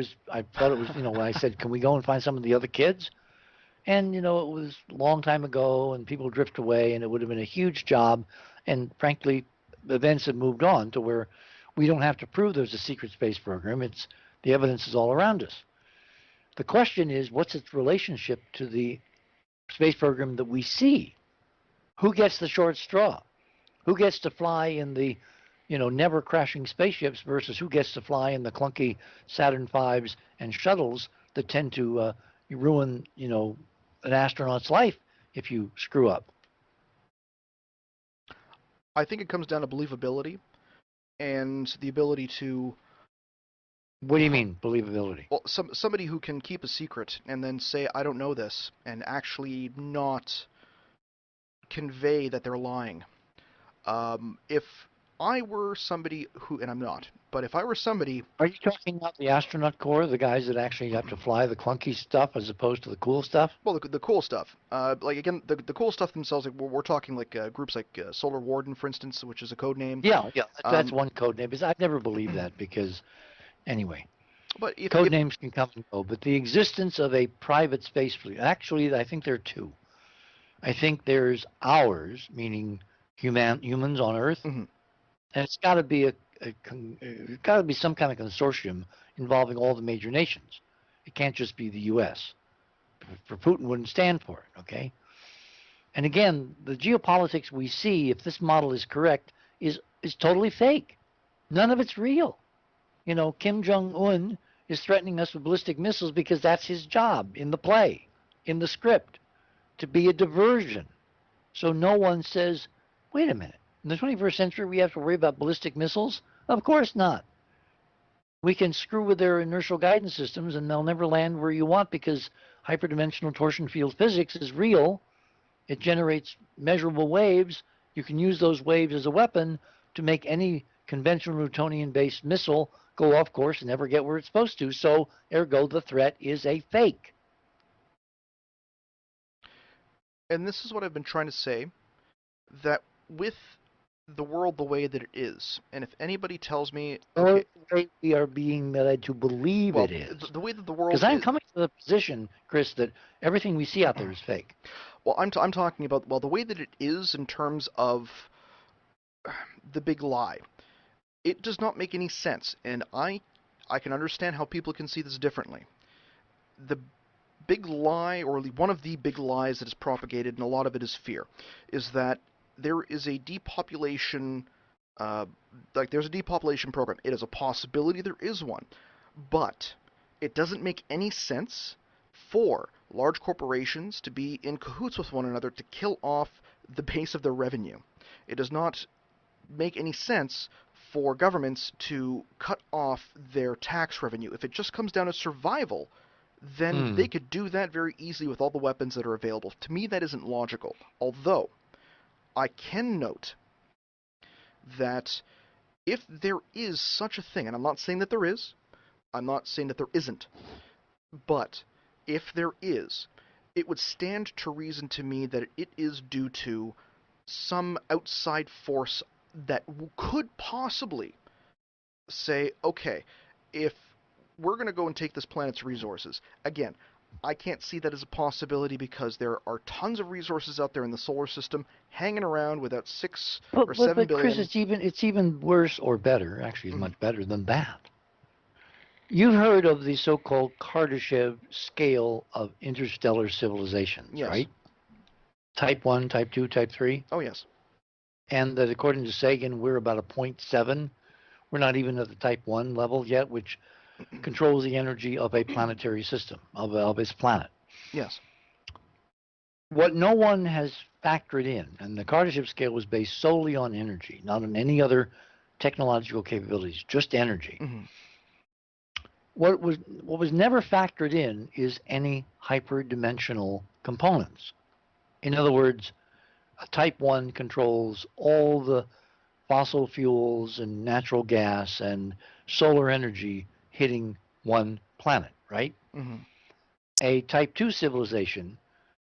Speaker 2: thought it was, when I said, can we go and find some of the other kids? And, it was a long time ago, and people drift away, and it would have been a huge job. And frankly, events have moved on to where we don't have to prove there's a secret space program. The evidence is all around us. The question is, what's its relationship to the space program that we see? Who gets the short straw? Who gets to fly in the, never crashing spaceships versus who gets to fly in the clunky Saturn V's and shuttles that tend to ruin, an astronaut's life if you screw up?
Speaker 1: I think it comes down to believability and the ability to...
Speaker 2: What do you mean, believability?
Speaker 1: Well, somebody who can keep a secret and then say, I don't know this, and actually not convey that they're lying. If I were somebody who, and I'm not, but if I were somebody...
Speaker 2: Are you talking about the astronaut corps, the guys that actually have to fly the clunky stuff as opposed to the cool stuff?
Speaker 1: Well, the cool stuff. Again, the cool stuff themselves, we're talking like groups like Solar Warden, for instance, which is a code name.
Speaker 2: Yeah, that's one code name. I've never believed that because, anyway,
Speaker 1: but
Speaker 2: code names can come and go. But the existence of a private space fleet, actually, I think there are two. I think there's ours, meaning humans on Earth, and it's got to be some kind of consortium involving all the major nations. It can't just be the U.S. For Putin wouldn't stand for it. Okay. And again, the geopolitics we see, if this model is correct, is totally fake. None of it's real. Kim Jong-un is threatening us with ballistic missiles because that's his job in the play, in the script, to be a diversion. So no one says, wait a minute, in the 21st century we have to worry about ballistic missiles? Of course not. We can screw with their inertial guidance systems and they'll never land where you want because hyperdimensional torsion field physics is real. It generates measurable waves. You can use those waves as a weapon to make any conventional Newtonian-based missile go off course and never get where it's supposed to. So, ergo, the threat is a fake.
Speaker 1: And this is what I've been trying to say, that with the world the way that it is, and if anybody tells me...
Speaker 2: Okay, the way we are being led to believe it is.
Speaker 1: The way that the world...
Speaker 2: Because I'm coming to the position, Chris, that everything we see out there is fake.
Speaker 1: Well, I'm talking about, the way that it is in terms of the big lie. It does not make any sense, and I can understand how people can see this differently. The big lie, or one of the big lies that is propagated, and a lot of it is fear, is that there is a depopulation, there's a depopulation program. It is a possibility there is one, but it doesn't make any sense for large corporations to be in cahoots with one another to kill off the base of their revenue. It does not make any sense for governments to cut off their tax revenue. If it just comes down to survival, then they could do that very easily with all the weapons that are available. To me, that isn't logical. Although, I can note that if there is such a thing, and I'm not saying that there is, I'm not saying that there isn't, but if there is, it would stand to reason to me that it is due to some outside force that could possibly say, okay, if we're going to go and take this planet's resources, again, I can't see that as a possibility because there are tons of resources out there in the solar system hanging around without 6 or 7 billion.
Speaker 2: Chris, it's even worse or better. Actually, it's much better than that. You've heard of the so-called Kardashev scale of interstellar civilizations, right? Type 1, Type 2, Type 3?
Speaker 1: Oh, yes.
Speaker 2: And that according to Sagan, we're about a 0.7. We're not even at the Type 1 level yet, which controls the energy of a planetary system, of its planet.
Speaker 1: Yes.
Speaker 2: What no one has factored in, and the Kardashev scale was based solely on energy, not on any other technological capabilities, just energy.
Speaker 1: Mm-hmm.
Speaker 2: What was never factored in is any hyperdimensional components. In other words, a Type 1 controls all the fossil fuels and natural gas and solar energy hitting one planet, right?
Speaker 1: Mm-hmm.
Speaker 2: A Type 2 civilization,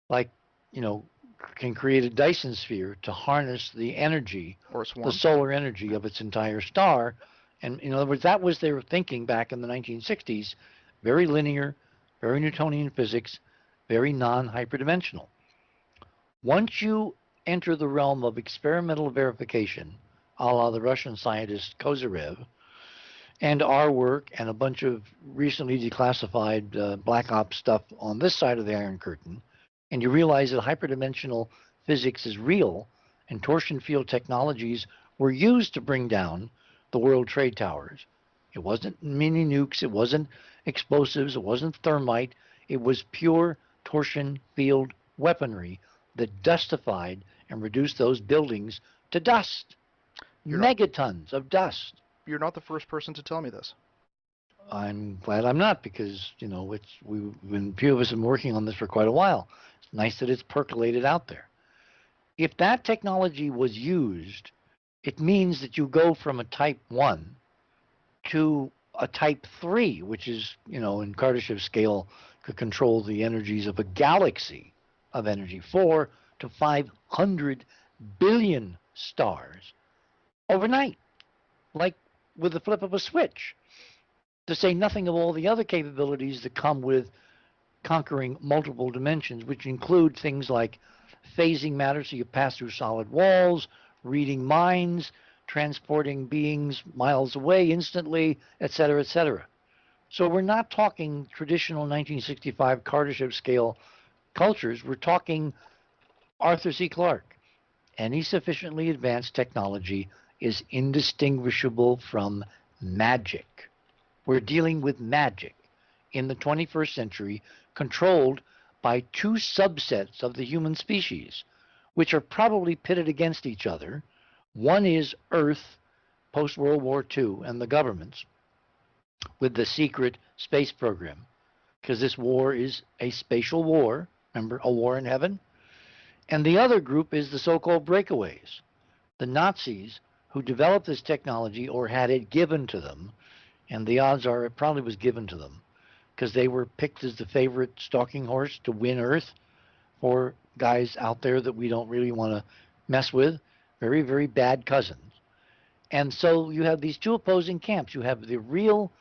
Speaker 2: like, you know, can create a Dyson sphere to harness the energy,
Speaker 1: Or a
Speaker 2: the
Speaker 1: swarm.
Speaker 2: solar energy of its entire star. And in other words, that was their thinking back in the 1960s. Very linear, very Newtonian physics, very non-hyperdimensional. Once you enter the realm of experimental verification, a la the Russian scientist Kozyrev, and our work and a bunch of recently declassified black ops stuff on this side of the Iron Curtain, and you realize that hyperdimensional physics is real and torsion field technologies were used to bring down the World Trade Towers. It wasn't mini nukes, it wasn't explosives, it wasn't thermite, it was pure torsion field weaponry that dustified and reduced those buildings to dust.
Speaker 1: You're not
Speaker 2: Megatons of dust.
Speaker 1: you're not the first person to tell me this.
Speaker 2: I'm glad I'm not, because a few of us have been working on this for quite a while. It's nice that it's percolated out there. If that technology was used, it means that you go from a Type 1 to a Type 3, which is, in Kardashev scale, could control the energies of a galaxy of energy, 4 to 500 billion stars overnight, like with the flip of a switch. To say nothing of all the other capabilities that come with conquering multiple dimensions, which include things like phasing matter so you pass through solid walls, reading minds, transporting beings miles away instantly, etc., etc. So we're not talking traditional 1965 Kardashev scale cultures. We're talking Arthur C. Clarke. Any sufficiently advanced technology is indistinguishable from magic. We're dealing with magic in the 21st century, controlled by two subsets of the human species, which are probably pitted against each other. One is Earth, post-World War II, and the governments, with the secret space program, because this war is a spatial war, remember, a war in heaven? And the other group is the so-called breakaways, the Nazis who developed this technology or had it given to them, and the odds are it probably was given to them because they were picked as the favorite stalking horse to win Earth for guys out there that we don't really want to mess with, very, very bad cousins. And so you have these two opposing camps. You have the real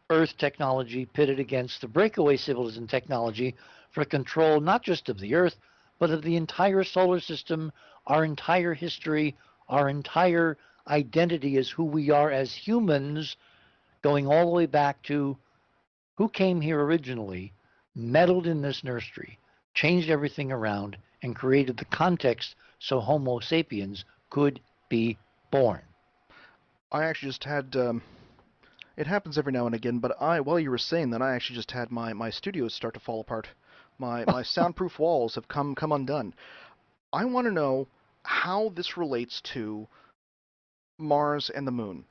Speaker 2: Earth technology pitted against the breakaway civilization technology for control not just of the Earth, but of the entire solar system, our entire history, our entire identity as who we are as humans, going all the way back to who came here originally, meddled in this nursery, changed everything around, and created the context so Homo sapiens could be born.
Speaker 1: I actually just had. It happens every now and again, but while you were saying that, I actually just had my studios start to fall apart. My soundproof walls have come undone. I want to know how this relates to Mars and the Moon.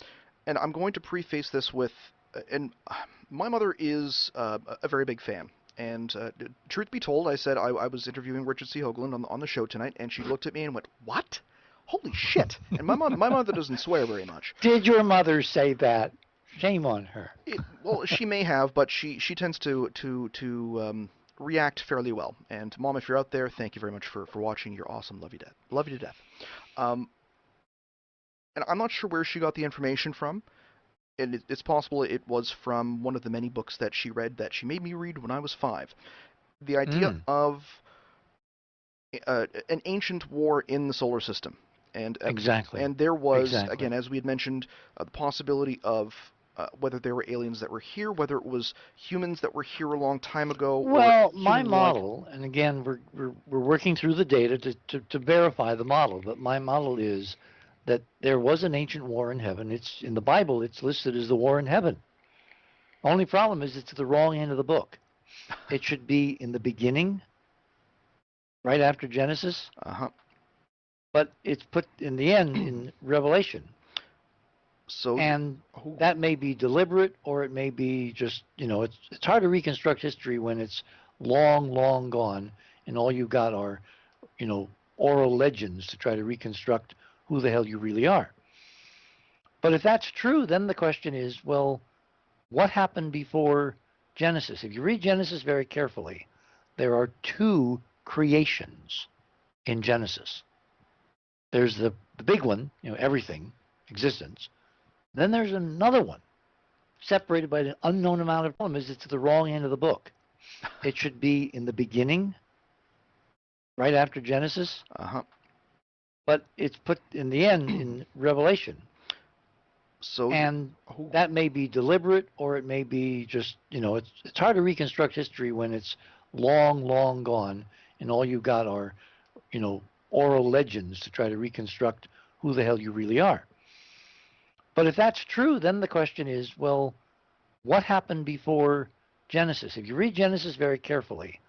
Speaker 1: And I'm going to preface this with, and my mother is a very big fan. And truth be told, I said I was interviewing Richard C. Hoagland on the show tonight, and she looked at me and went, "What? Holy shit!" And my mother doesn't swear very much.
Speaker 2: Did your mother say that? Shame on her.
Speaker 1: Well, she may have, but she tends to react fairly well. And Mom, if you're out there, thank you very much for watching. You're awesome. Love you to death. And I'm not sure where she got the information from. And it's possible it was from one of the many books that she read that she made me read when I was 5. The idea of an ancient war in the solar system. And
Speaker 2: exactly.
Speaker 1: And there was, again, as we had mentioned, the possibility of whether there were aliens that were here, whether it was humans that were here a long time ago.
Speaker 2: Well, my model, and again, we're working through the data to verify the model, but my model is that there was an ancient war in heaven. It's in the Bible. It's listed as the war in heaven. Only problem is it's the wrong end of the book. It should be in the beginning, right after Genesis.
Speaker 1: Uh-huh.
Speaker 2: But it's put in the end in Revelation.
Speaker 1: So,
Speaker 2: And
Speaker 1: oh,
Speaker 2: that may be deliberate, or it may be just, it's hard to reconstruct history when it's long, long gone, and all you've got are, you know, oral legends to try to reconstruct who the hell you really are. But if that's true, then the question is, well, what happened before Genesis? If you read Genesis very carefully, there are two creations in Genesis. There's the big one, everything, existence. Then there's another one, separated by an unknown amount of time. It's the wrong end of the book. It should be in the beginning, right after Genesis,
Speaker 1: uh-huh.
Speaker 2: but it's put in the end in Revelation.
Speaker 1: So,
Speaker 2: And
Speaker 1: oh,
Speaker 2: that may be deliberate, or it may be just, it's hard to reconstruct history when it's long, long gone, and all you've got are, oral legends to try to reconstruct who the hell you really are. But if that's true, then the question is, well, what happened before Genesis? If you read Genesis very carefully,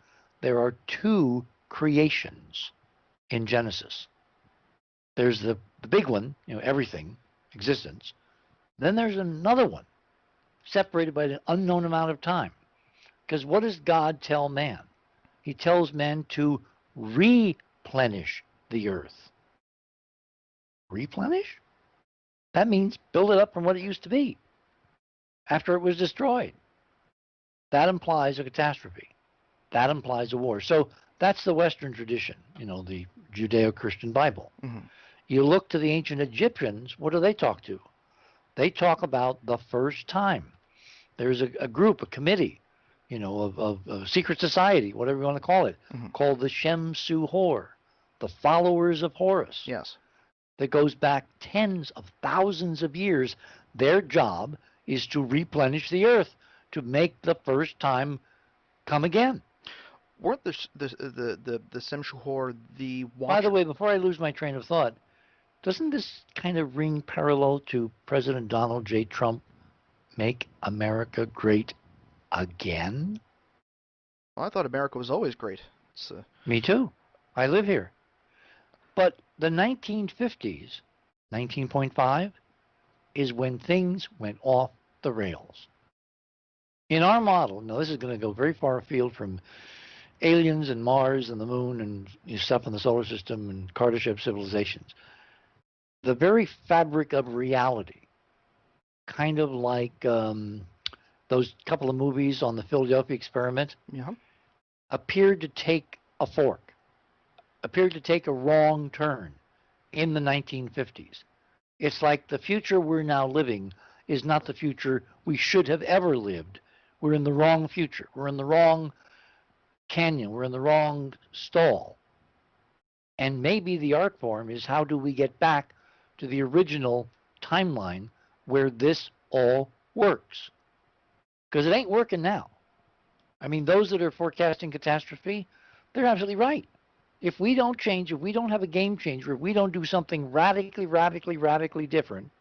Speaker 2: there are two creations in Genesis. There's the big one, everything, existence. Then there's another one, separated by an unknown amount of time. Because what does God tell man? He tells man to replenish the earth. Replenish? That means build it up from what it used to be after it was destroyed. That implies a catastrophe. That implies a war. So that's the Western tradition, the Judeo-Christian Bible.
Speaker 1: mm-hmm.
Speaker 2: You look to the ancient Egyptians, what do they talk to? They talk about the first time. There's a group, a committee, of a secret society, whatever you want to call it,
Speaker 1: Mm-hmm.
Speaker 2: called the Shem Su Hor, the followers of Horus.
Speaker 1: Yes.
Speaker 2: That goes back tens of thousands of years. Their job is to replenish the earth, to make the first time come again.
Speaker 1: Weren't the Semshuhor the
Speaker 2: By the
Speaker 1: watch?
Speaker 2: way, before I lose my train of thought, doesn't this kind of ring parallel to President Donald J. Trump, make America great again?
Speaker 1: Well, I thought America was always great.
Speaker 2: Me too. I live here. But the 1950s, 19.5, is when things went off the rails. In our model, now this is going to go very far afield from aliens and Mars and the moon and stuff in the solar system and Carter-ship civilizations. The very fabric of reality, kind of like those couple of movies on the Philadelphia experiment,
Speaker 1: Yeah.
Speaker 2: appeared to take a fork, appeared to take a wrong turn in the 1950s. It's like the future we're now living is not the future we should have ever lived. We're in the wrong future. We're in the wrong canyon. We're in the wrong stall. And maybe the art form is, how do we get back to the original timeline where this all works? Because it ain't working now. I mean, those that are forecasting catastrophe, they're absolutely right. If we don't change, if we don't have a game changer, if we don't do something radically different,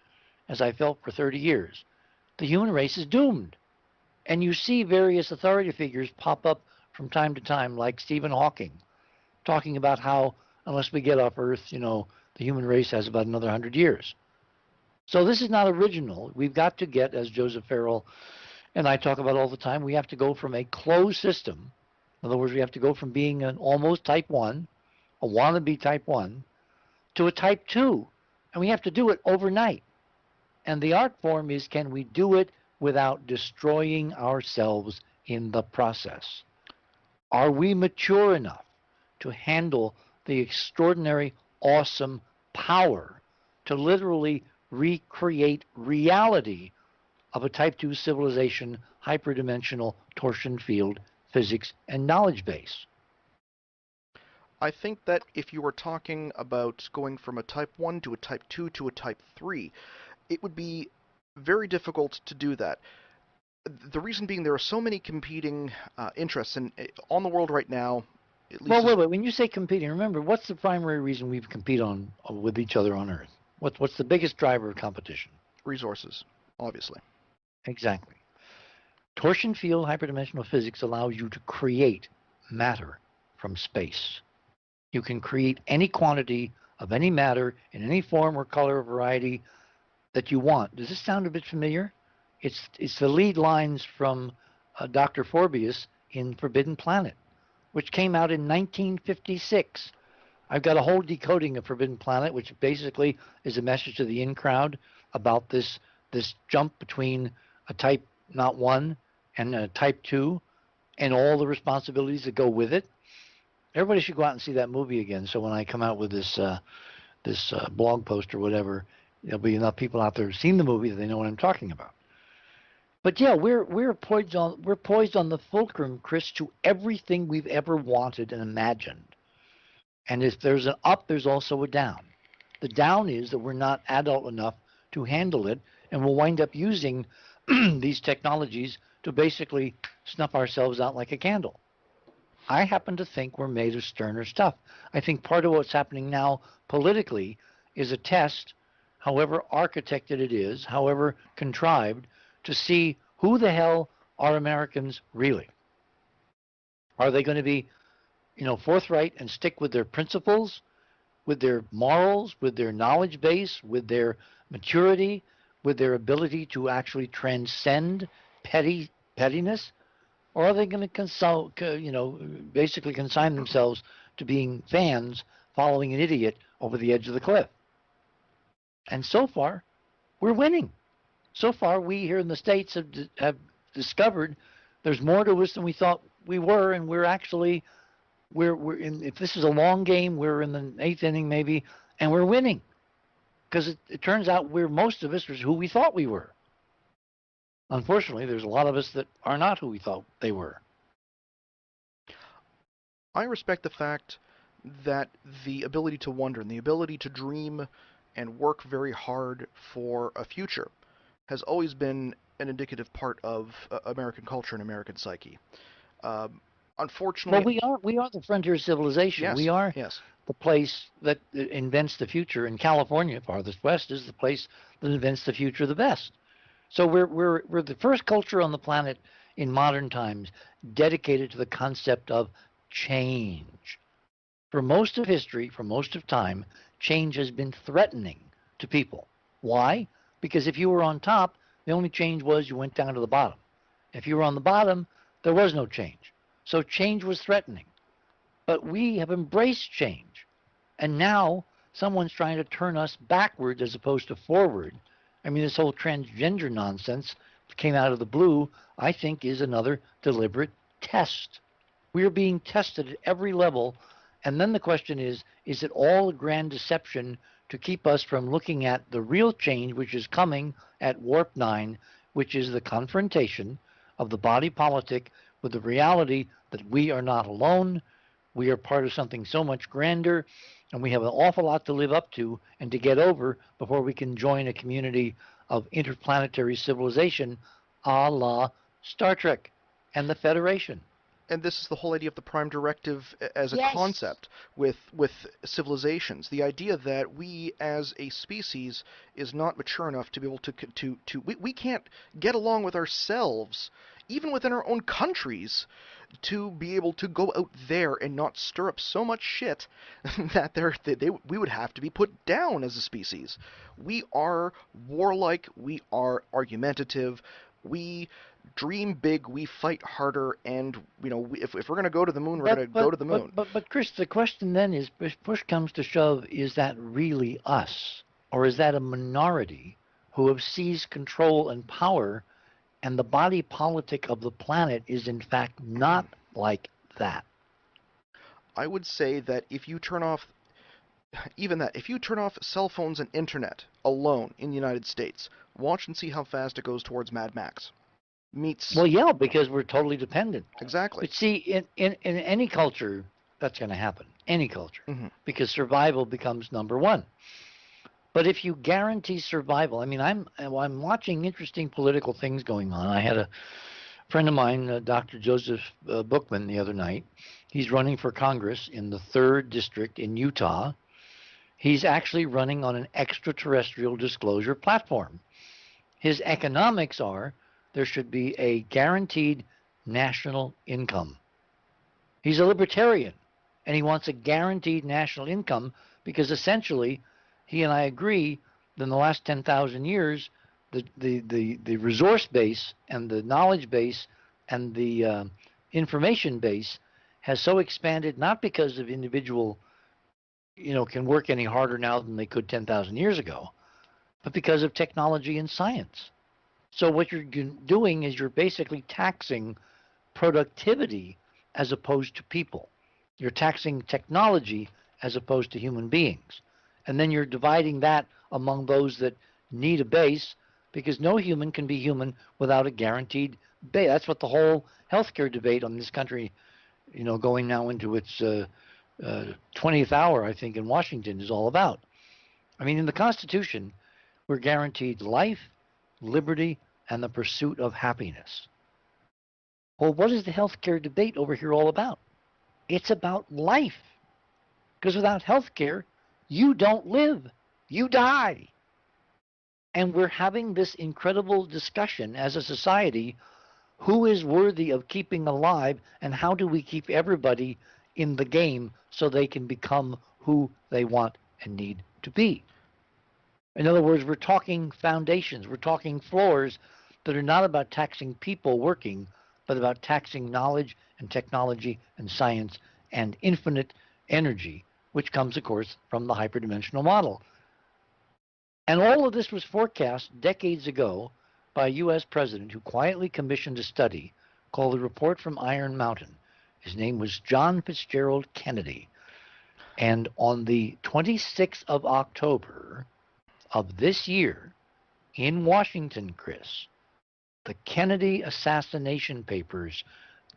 Speaker 2: as I felt for 30 years, the human race is doomed. And you see various authority figures pop up from time to time, like Stephen Hawking, talking about how unless we get off Earth, the human race has about another 100 years. So this is not original. We've got to get, as Joseph Farrell and I talk about all the time, we have to go from a closed system. In other words, we have to go from being an almost type 1, a wannabe type 1, to a type 2. And we have to do it overnight. And the art form is, can we do it without destroying ourselves in the process? Are we mature enough to handle the extraordinary, awesome power to literally recreate reality of a type 2 civilization, hyperdimensional torsion field, physics, and knowledge base?
Speaker 1: I think that if you were talking about going from a type 1 to a type 2 to a type 3, it would be very difficult to do that. The reason being, there are so many competing interests on the world right now. At least
Speaker 2: Well, wait. When you say competing, remember, what's the primary reason we compete on with each other on Earth? What's the biggest driver of competition?
Speaker 1: resources, obviously.
Speaker 2: Exactly. Torsion field hyperdimensional physics allows you to create matter from space. You can create any quantity of any matter in any form or color or variety that you want. Does this sound a bit familiar? It's the lead lines from Dr. Forbius in Forbidden Planet, which came out in 1956. I've got a whole decoding of Forbidden Planet, which basically is a message to the in crowd about this jump between a Type Not 1 and a Type 2 and all the responsibilities that go with it. Everybody should go out and see that movie again. So when I come out with this blog post or whatever, there'll be enough people out there who've seen the movie that they know what I'm talking about. But yeah, we're poised on the fulcrum, Chris, to everything we've ever wanted and imagined. And if there's an up, there's also a down. The down is that we're not adult enough to handle it, and we'll wind up using these technologies to basically snuff ourselves out like a candle. I happen to think we're made of sterner stuff. I think part of what's happening now politically is a test, however architected it is, however contrived, to see who the hell are Americans really. Are they going to be, forthright and stick with their principles, with their morals, with their knowledge base, with their maturity, with their ability to actually transcend pettiness? Or are they going to basically consign themselves to being fans following an idiot over the edge of the cliff? And so far, we're winning. So far, we here in the States have discovered there's more to us than we thought we were, and we're in. If this is a long game, we're in the eighth inning maybe, and we're winning because it turns out most of us are who we thought we were. Unfortunately, there's a lot of us that are not who we thought they were.
Speaker 1: I respect the fact that the ability to wonder and the ability to dream and work very hard for a future has always been an indicative part of American culture and American psyche. Unfortunately,
Speaker 2: well, we are the frontier civilization.
Speaker 1: Yes,
Speaker 2: we are
Speaker 1: yes.
Speaker 2: the place that invents the future. And California, farthest west, is the place that invents the future the best. So we're the first culture on the planet in modern times dedicated to the concept of change. For most of history, for most of time, change has been threatening to people. Why? Because if you were on top, the only change was you went down to the bottom. If you were on the bottom, there was no change. So change was threatening. But we have embraced change. And now someone's trying to turn us backwards as opposed to forward. I mean, this whole transgender nonsense came out of the blue, I think, is another deliberate test. We are being tested at every level. And then the question is it all a grand deception to keep us from looking at the real change which is coming at Warp 9, which is the confrontation of the body politic with the reality that we are not alone, we are part of something so much grander, and we have an awful lot to live up to and to get over before we can join a community of interplanetary civilization a la Star Trek and the Federation.
Speaker 1: And this is the whole idea of the Prime Directive as a
Speaker 2: Yes.
Speaker 1: concept with civilizations. The idea that we as a species is not mature enough to be able to we can't get along with ourselves, even within our own countries, to be able to go out there and not stir up so much shit that we would have to be put down as a species. We are warlike, we are argumentative, we dream big, we fight harder, and if we're going to go to the moon, we're going to go to the moon.
Speaker 2: But Chris, the question then is, if push comes to shove, is that really us? Or is that a minority who have seized control and power, and the body politic of the planet is in fact not like that?
Speaker 1: I would say that if you turn off cell phones and internet alone in the United States, watch and see how fast it goes towards Mad Max.
Speaker 2: Well, yeah, because we're totally dependent.
Speaker 1: Exactly.
Speaker 2: But see, in any culture, that's going to happen. Any culture.
Speaker 1: Mm-hmm.
Speaker 2: Because survival becomes number one. But if you guarantee survival, I mean, I'm watching interesting political things going on. I had a friend of mine, Dr. Joseph Bookman, the other night. He's running for Congress in the 3rd District in Utah. He's actually running on an extraterrestrial disclosure platform. His economics are there should be a guaranteed national income. He's a libertarian, and he wants a guaranteed national income because essentially, he and I agree than the last 10,000 years, the resource base and the knowledge base and the information base has so expanded, not because of individual, can work any harder now than they could 10,000 years ago, but because of technology and science. So what you're doing is you're basically taxing productivity as opposed to people. You're taxing technology as opposed to human beings. And then you're dividing that among those that need a base, because no human can be human without a guaranteed base. That's what the whole healthcare debate on this country, going now into its 20th hour, I think, in Washington is all about. I mean, in the Constitution, we're guaranteed life, liberty, and the pursuit of happiness. Well, what is the healthcare debate over here all about? It's about life. Because without healthcare, you don't live. You die. And we're having this incredible discussion as a society, who is worthy of keeping alive, and how do we keep everybody in the game so they can become who they want and need to be. In other words, we're talking foundations, we're talking floors that are not about taxing people working, but about taxing knowledge and technology and science and infinite energy, which comes, of course, from the hyperdimensional model. And all of this was forecast decades ago by a U.S. president who quietly commissioned a study called the Report from Iron Mountain. His name was John Fitzgerald Kennedy. And on the 26th of October of this year in Washington, Chris, the Kennedy assassination papers,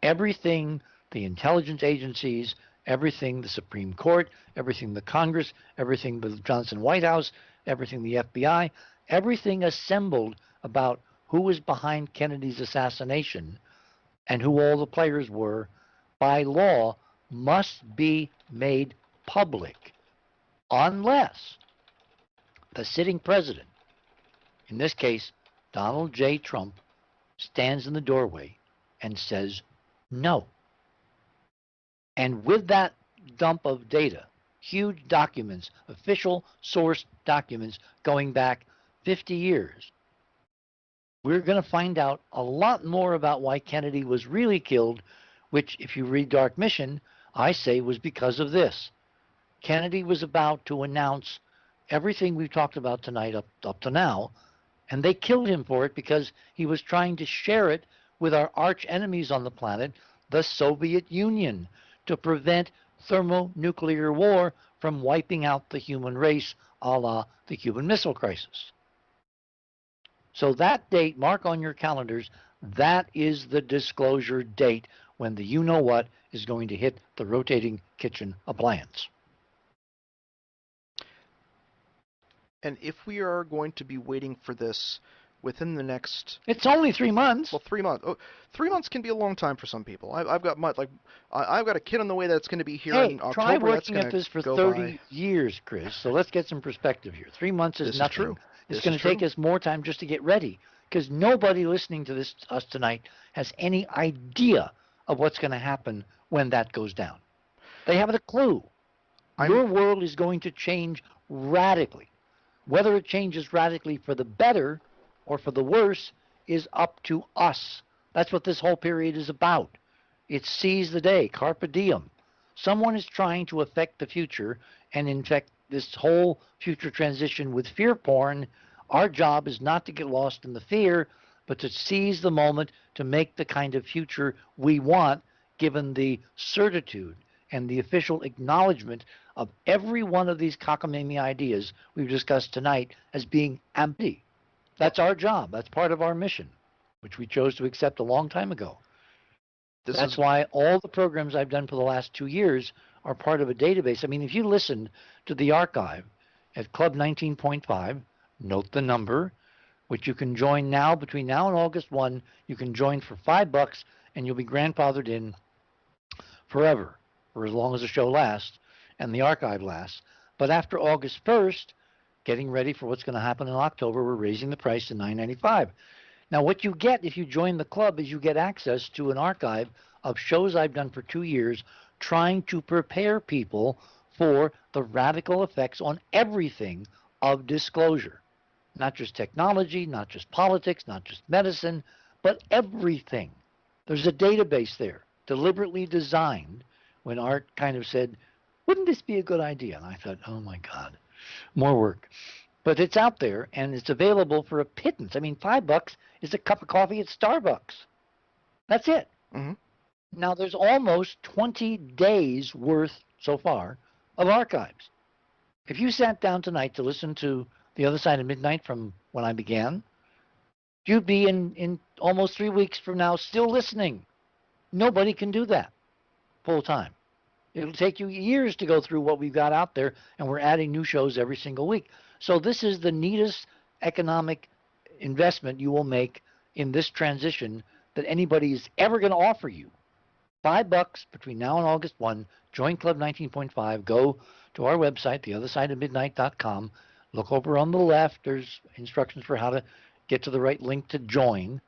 Speaker 2: everything the intelligence agencies, everything the Supreme Court, everything the Congress, everything the Johnson White House, everything the FBI, everything assembled about who was behind Kennedy's assassination and who all the players were, by law, must be made public unless the sitting president, in this case Donald J. Trump, stands in the doorway and says no. And with that dump of data, huge documents, official source documents going back 50 years, we're going to find out a lot more about why Kennedy was really killed, which, if you read Dark Mission, I say was because of this. Kennedy was about to announce everything we've talked about tonight up to now, and they killed him for it because he was trying to share it with our arch enemies on the planet, the Soviet Union, to prevent thermonuclear war from wiping out the human race, a la the Cuban Missile Crisis. So that date, mark on your calendars, that is the disclosure date when the you-know-what is going to hit the rotating kitchen appliance.
Speaker 1: And if we are going to be waiting for this within the next...
Speaker 2: It's only 3 months.
Speaker 1: Well, 3 months. Oh, 3 months can be a long time for some people. I've got I've got a kid on the way that's going to be here in October.
Speaker 2: Try working at this for 30 years, Chris. So let's get some perspective here. 3 months is nothing.
Speaker 1: Is true.
Speaker 2: It's going to take us more time just to get ready, because nobody listening to us tonight has any idea of what's going to happen when that goes down. They haven't a clue. Your world is going to change radically. Whether it changes radically for the better or for the worse is up to us. That's what this whole period is about. It's seize the day, carpe diem. Someone is trying to affect the future and infect this whole future transition with fear porn. Our job is not to get lost in the fear, but to seize the moment to make the kind of future we want, given the certitude and the official acknowledgement of every one of these cockamamie ideas we've discussed tonight as being empty. That's our job. That's part of our mission, which we chose to accept a long time ago. That's why all the programs I've done for the last 2 years are part of a database. I mean, if you listen to the archive at Club 19.5, note the number, which you can join now. Between now and August 1, you can join for $5, and you'll be grandfathered in forever, for as long as the show lasts and the archive lasts. But after August 1st, getting ready for what's going to happen in October, we're raising the price to $9.95. Now, what you get if you join the club is you get access to an archive of shows I've done for 2 years trying to prepare people for the radical effects on everything of disclosure. Not just technology, not just politics, not just medicine, but everything. There's a database there, deliberately designed when Art kind of said, wouldn't this be a good idea? And I thought, oh my God, more work. But it's out there and it's available for a pittance. I mean, $5 is a cup of coffee at Starbucks. That's it.
Speaker 1: Mm-hmm.
Speaker 2: Now, there's almost 20 days worth so far of archives. If you sat down tonight to listen to The Other Side of Midnight from when I began, you'd be in almost 3 weeks from now still listening. Nobody can do that full time. It'll take you years to go through what we've got out there, and we're adding new shows every single week. So this is the neatest economic investment you will make in this transition that anybody is ever going to offer you. $5 between now and August 1. Join Club 19.5. Go to our website, theothersideofmidnight.com. Look over on the left. There's instructions for how to get to the right link to join.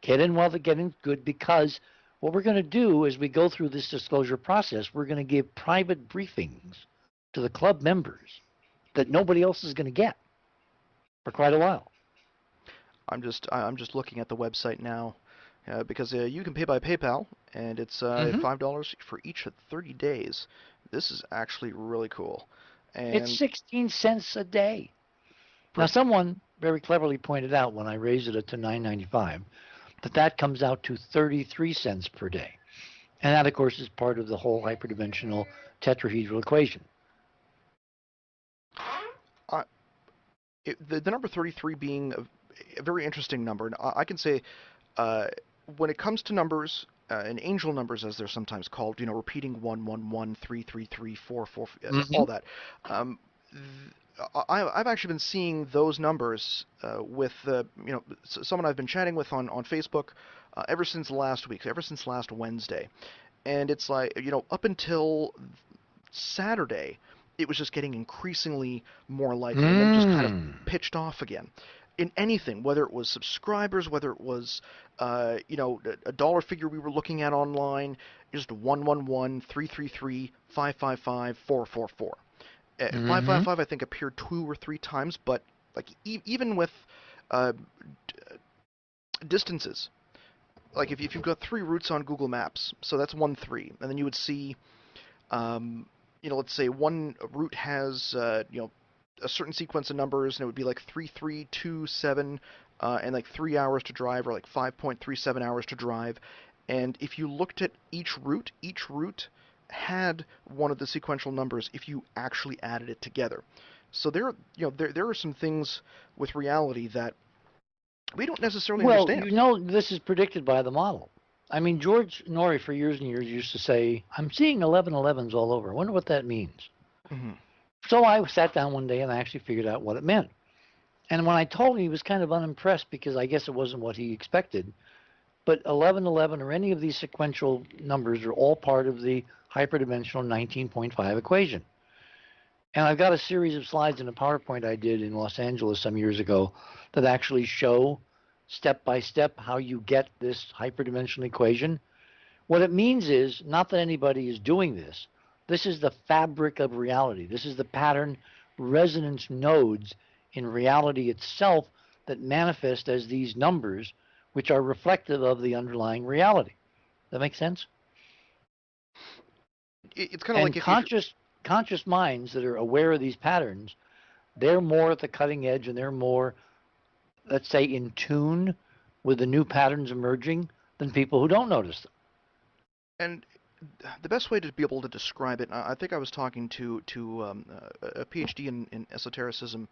Speaker 2: Get in while the getting's good, because what we're going to do as we go through this disclosure process, we're going to give private briefings to the club members that nobody else is going to get for quite a while.
Speaker 1: I'm just looking at the website now, because you can pay by PayPal, and it's $5 for each of 30 days. This is actually really cool. And
Speaker 2: it's 16 cents a day. Now, someone very cleverly pointed out when I raised it to $9.95 that comes out to 33 cents per day. And that, of course, is part of the whole hyperdimensional tetrahedral equation.
Speaker 1: The number 33 being a very interesting number. And I can say, when it comes to numbers, and angel numbers as they're sometimes called, repeating 1, 1, 1, 3, 3, 3, 4, 4, all that. I've actually been seeing those numbers with someone I've been chatting with on Facebook ever since last week, ever since last Wednesday, and it's like up until Saturday, it was just getting increasingly more likely, and then just kind of pitched off again. In anything, whether it was subscribers, whether it was a dollar figure we were looking at online, just 111, 333, 555, 444. 555 I think appeared 2 or 3 times, but like even with distances, like if you've got 3 routes on Google Maps, so that's 1 3, and then you would see, let's say one route has a certain sequence of numbers, and it would be like 3327, and like 3 hours to drive, or like 5.37 hours to drive. And if you looked at each route had one of the sequential numbers if you actually added it together. So there are some things with reality that we don't necessarily understand.
Speaker 2: Well, this is predicted by the model. I mean, George Norrie for years and years used to say, I'm seeing 1111s all over. I wonder what that means.
Speaker 1: Mm-hmm.
Speaker 2: So I sat down one day and I actually figured out what it meant. And when I told him, he was kind of unimpressed, because I guess it wasn't what he expected. But 1111 or any of these sequential numbers are all part of the hyperdimensional 19.5 equation. And I've got a series of slides in a PowerPoint I did in Los Angeles some years ago that actually show step by step how you get this hyperdimensional equation. What it means is not that anybody is doing this. This is the fabric of reality. This is the pattern resonance nodes in reality itself that manifest as these numbers, which are reflective of the underlying reality. That make sense?
Speaker 1: It's kind of like
Speaker 2: conscious minds that are aware of these patterns, they're more at the cutting edge, and they're more, let's say, in tune with the new patterns emerging than people who don't notice them. And
Speaker 1: the best way to be able to describe it, I think I was talking to a PhD in esotericism,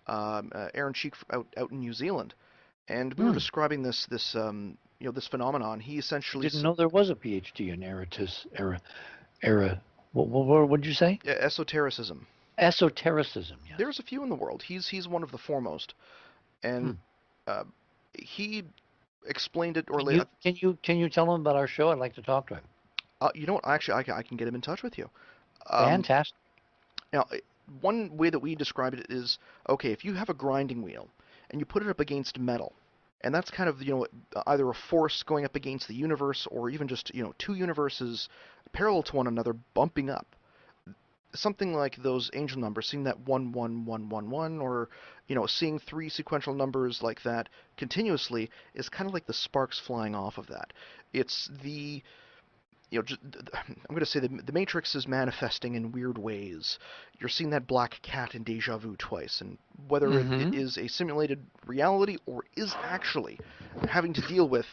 Speaker 1: Aaron Cheek out in New Zealand, and we were describing this phenomenon. He essentially
Speaker 2: didn't know there was a PhD in what did you say?
Speaker 1: Esotericism.
Speaker 2: Esotericism. Yes.
Speaker 1: There's a few in the world. He's one of the foremost, and he explained it.
Speaker 2: Can you tell him about our show? I'd like to talk to him.
Speaker 1: You know what? Actually, I can get him in touch with you.
Speaker 2: Fantastic.
Speaker 1: Now, one way that we describe it is, okay, if you have a grinding wheel and you put it up against metal, and that's kind of either a force going up against the universe, or even just 2 universes parallel to one another bumping up. something like those angel numbers, seeing that 11111, or seeing three sequential numbers like that continuously is kind of like the sparks flying off of that. It's the I'm going to say the Matrix is manifesting in weird ways. You're seeing that black cat in Deja Vu twice, and whether it
Speaker 2: Mm-hmm.
Speaker 1: is a simulated reality or is actually having to deal with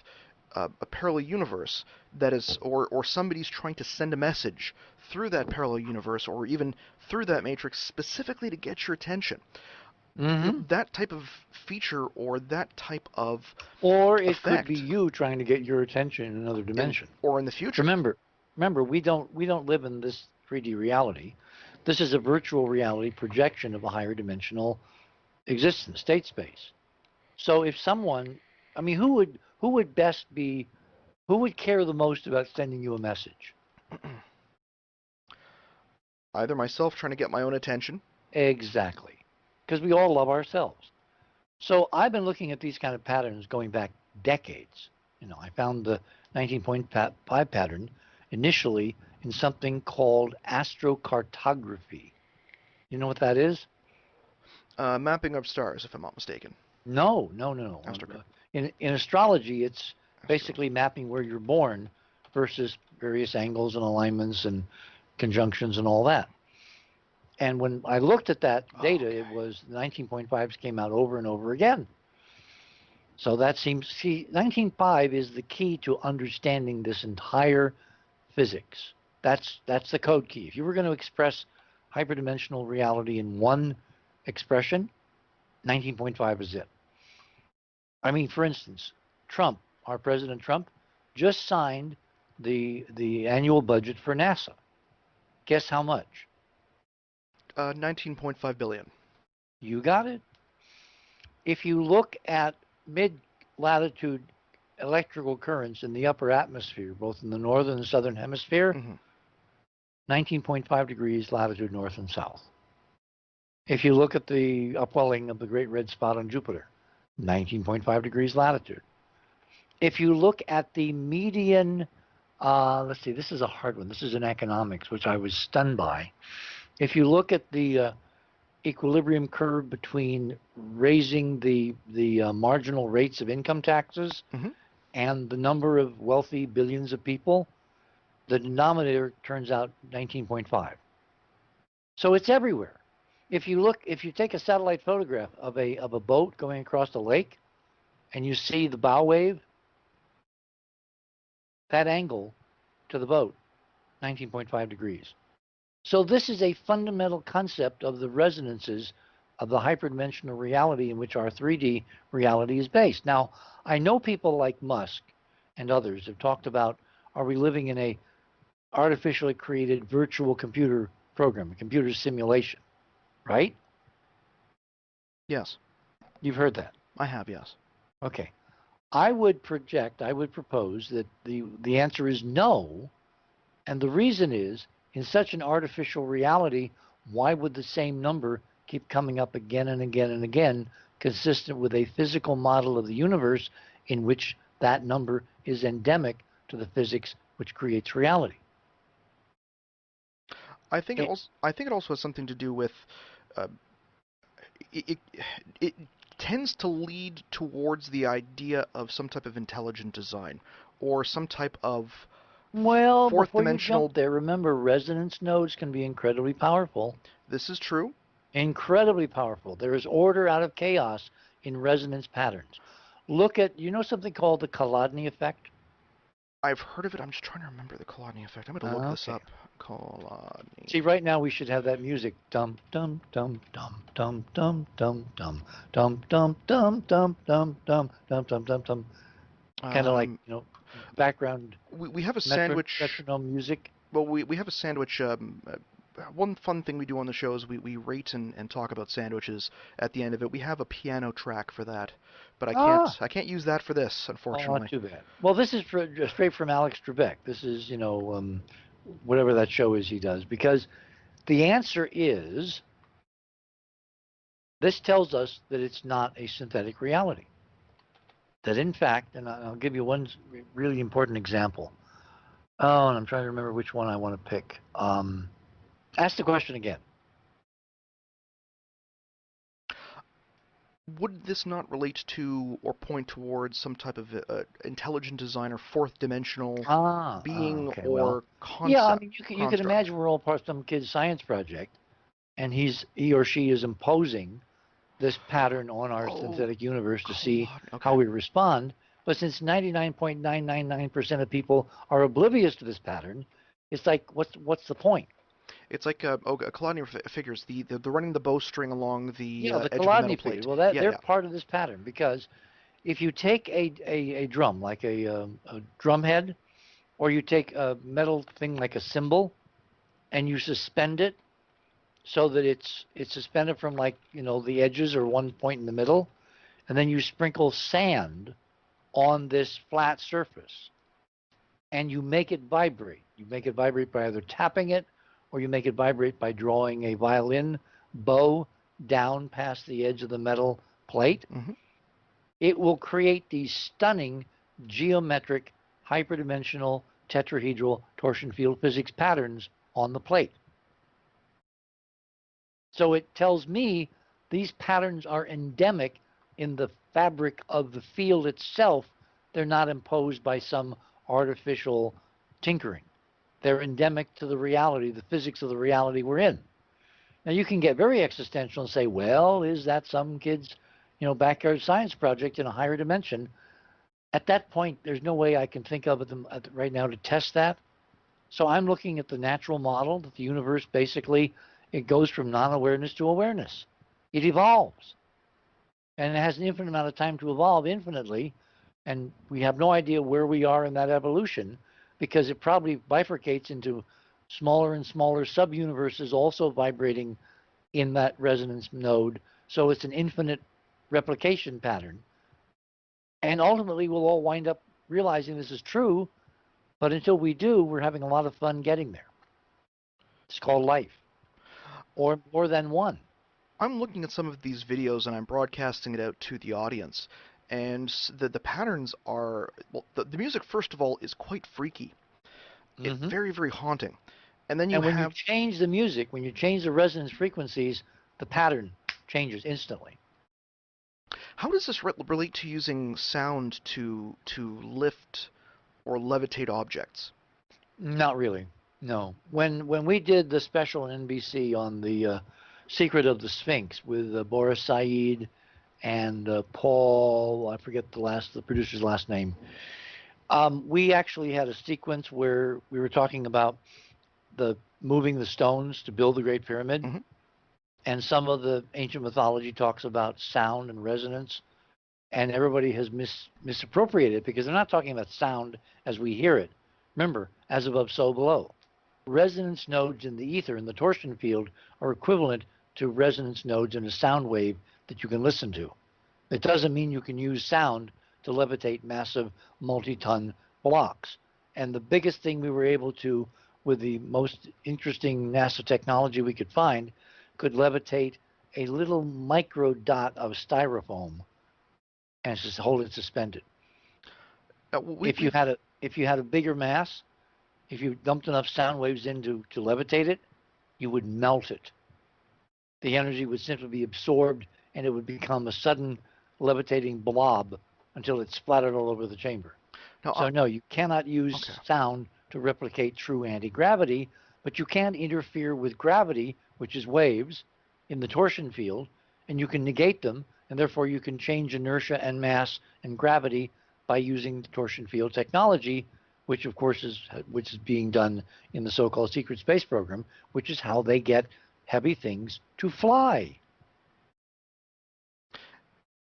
Speaker 1: a parallel universe that is, or somebody's trying to send a message through that parallel universe, or even through that Matrix specifically to get your attention.
Speaker 2: Mm-hmm.
Speaker 1: That type of feature or that type of
Speaker 2: Or it could be
Speaker 1: effect
Speaker 2: you trying to get your attention in another
Speaker 1: in
Speaker 2: dimension.
Speaker 1: or in the future.
Speaker 2: Remember, we don't live in this 3D reality. This is a virtual reality projection of a higher dimensional existence, state space. So if someone, I mean, who would care the most about sending you a message?
Speaker 1: Either myself trying to get my own attention.
Speaker 2: Exactly. Because we all love ourselves. So I've been looking at these kind of patterns going back decades. I found the 19.5 pattern initially in something called astrocartography. You know what that is?
Speaker 1: Mapping of stars, if I'm not mistaken.
Speaker 2: No, no, no, no.
Speaker 1: Astro,
Speaker 2: In astrology, it's
Speaker 1: astro.
Speaker 2: basically mapping where you're born versus various angles and alignments and conjunctions and all that. And when I looked at that
Speaker 1: Oh,
Speaker 2: data, it
Speaker 1: okay.
Speaker 2: was the 19.5s came out over and over again. So that seems, see, 19.5 is the key to understanding this entire physics. That's the code key. If you were going to express hyperdimensional reality in one expression, 19.5 is it. I mean, for instance, Trump, our President Trump, just signed the annual budget for NASA. Guess how much?
Speaker 1: 19.5 billion.
Speaker 2: You got it. If you look at mid-latitude electrical currents in the upper atmosphere, both in the northern and southern hemisphere,
Speaker 1: Mm-hmm.
Speaker 2: 19.5 degrees latitude north and south. If you look at the upwelling of the Great Red Spot on Jupiter, 19.5 degrees latitude. If you look at the median, let's see, this is a hard one. This is in economics, which I was stunned by. If you look at the equilibrium curve between raising the marginal rates of income taxes
Speaker 1: Mm-hmm.
Speaker 2: and the number of wealthy billions of people, the denominator turns out 19.5. So it's everywhere. If you take a satellite photograph of a boat going across a lake and you see the bow wave, that angle to the boat, 19.5 degrees. So this is a fundamental concept of the resonances of the hyperdimensional reality in which our 3D reality is based. Now, I know people like Musk and others have talked about, are we living in a artificially created virtual computer program, a computer simulation, right?
Speaker 1: Yes,
Speaker 2: You've heard that.
Speaker 1: I have. Yes.
Speaker 2: Okay. I would propose that the answer is no, and the reason is, in such an artificial reality, why would the same number keep coming up again and again and again, consistent with a physical model of the universe in which that number is endemic to the physics which creates reality? It,
Speaker 1: I think it also has something to do with uh, it, it tends to lead towards the idea of some type of intelligent design or some type of
Speaker 2: well,
Speaker 1: fourth
Speaker 2: before you jump
Speaker 1: dimensional.
Speaker 2: there, remember resonance nodes can be incredibly powerful.
Speaker 1: This is true.
Speaker 2: Incredibly powerful. There is order out of chaos in resonance patterns. Look at, you know something called the Chladni effect?
Speaker 1: I've heard of it. I'm just trying to remember the Colonia effect. I'm going to look this
Speaker 2: Okay.
Speaker 1: up. Colonia.
Speaker 2: See, right now we should have that music. Dum dum dum dum dum dum dum dum dum dum dum dum dum dum dum dum dum dum. Kind of like,
Speaker 1: Um,
Speaker 2: background
Speaker 1: we have a sandwich.
Speaker 2: metronome music.
Speaker 1: Well, we have a sandwich. One fun thing we do on the show is we rate and talk about sandwiches at the end of it. We have a piano track for that, but
Speaker 2: Ah,
Speaker 1: I can't use that for this,
Speaker 2: oh, not
Speaker 1: unfortunately.
Speaker 2: too bad. Well, this is straight from Alex Trebek. This is, whatever that show is he does. Because the answer is, this tells us that it's not a synthetic reality. That in fact, and I'll give you one really important example. Oh, and I'm trying to remember which one I want to pick. Ask the question again.
Speaker 1: Would this not relate to or point towards some type of intelligent design or fourth dimensional being
Speaker 2: Okay. Well,
Speaker 1: or
Speaker 2: yeah. I
Speaker 1: concept
Speaker 2: mean, you can
Speaker 1: construct?
Speaker 2: imagine we're all part of some kid's science project, and he or she is imposing this pattern on our
Speaker 1: Oh,
Speaker 2: synthetic universe to see
Speaker 1: colon.
Speaker 2: how
Speaker 1: Okay.
Speaker 2: we respond. But since 99.999% of people are oblivious to this pattern, it's like, what's the point?
Speaker 1: It's like Collider figures the running the bowstring along the
Speaker 2: Yeah, the
Speaker 1: edge of a metal
Speaker 2: Chladni figures.
Speaker 1: plate.
Speaker 2: Well,
Speaker 1: Yeah,
Speaker 2: they're
Speaker 1: yeah.
Speaker 2: part of this pattern because if you take a drum, like a drum head, or you take a metal thing like a cymbal, and you suspend it so that it's suspended from, like, the edges or one point in the middle, and then you sprinkle sand on this flat surface, and you make it vibrate. You make it vibrate by either tapping it, or you make it vibrate by drawing a violin bow down past the edge of the metal plate.
Speaker 1: Hmm.
Speaker 2: It will create these stunning geometric hyperdimensional tetrahedral torsion field physics patterns on the plate. So it tells me these patterns are endemic in the fabric of the field itself. They're not imposed by some artificial tinkering. They're endemic to the reality, the physics of the reality we're in. Now, you can get very existential and say, well, is that some kid's, backyard science project in a higher dimension? At that point, there's no way I can think of it right now to test that. So I'm looking at the natural model that the universe basically, it goes from non-awareness to awareness. It evolves. And it has an infinite amount of time to evolve infinitely. And we have no idea where we are in that evolution, because it probably bifurcates into smaller and smaller sub-universes also vibrating in that resonance node. So it's an infinite replication pattern. And ultimately, we'll all wind up realizing this is true. But until we do, we're having a lot of fun getting there. It's called life, or more than one.
Speaker 1: I'm looking at some of these videos and I'm broadcasting it out to the audience, and the patterns are well. The music, first of all, is quite freaky. It
Speaker 2: Hmm.
Speaker 1: very very haunting, and then you
Speaker 2: And when you
Speaker 1: have
Speaker 2: change the music, when you change the resonance frequencies, the pattern changes instantly.
Speaker 1: how does this relate to using sound to lift or levitate objects?
Speaker 2: Not really. No. When we did the special on NBC on the secret of the Sphinx with Boris Said and Paul, I forget the producer's last name. We actually had a sequence where we were talking about the moving the stones to build the Great Pyramid,
Speaker 1: Hmm.
Speaker 2: and some of the ancient mythology talks about sound and resonance, and everybody has misappropriated it because they're not talking about sound as we hear it. Remember, as above, so below. Resonance nodes in the ether in the torsion field are equivalent to resonance nodes in a sound wave that you can listen to. It doesn't mean you can use sound to levitate massive multi-ton blocks. And the biggest thing we were able to, with the most interesting NASA technology we could find, could levitate a little micro dot of styrofoam and just hold it suspended.
Speaker 1: We
Speaker 2: If you
Speaker 1: we've
Speaker 2: had a bigger mass, if you dumped enough sound waves in to levitate it, you would melt it. The energy would simply be absorbed, and it would become a sudden levitating blob until it splattered all over the chamber.
Speaker 1: now
Speaker 2: So no, you cannot
Speaker 1: okay.
Speaker 2: use sound to replicate true anti-gravity, but you can interfere with gravity, which is waves, in the torsion field, and you can negate them, and therefore you can change inertia and mass and gravity by using the torsion field technology, which of course is being done in the so-called secret space program, which is how they get heavy things to fly.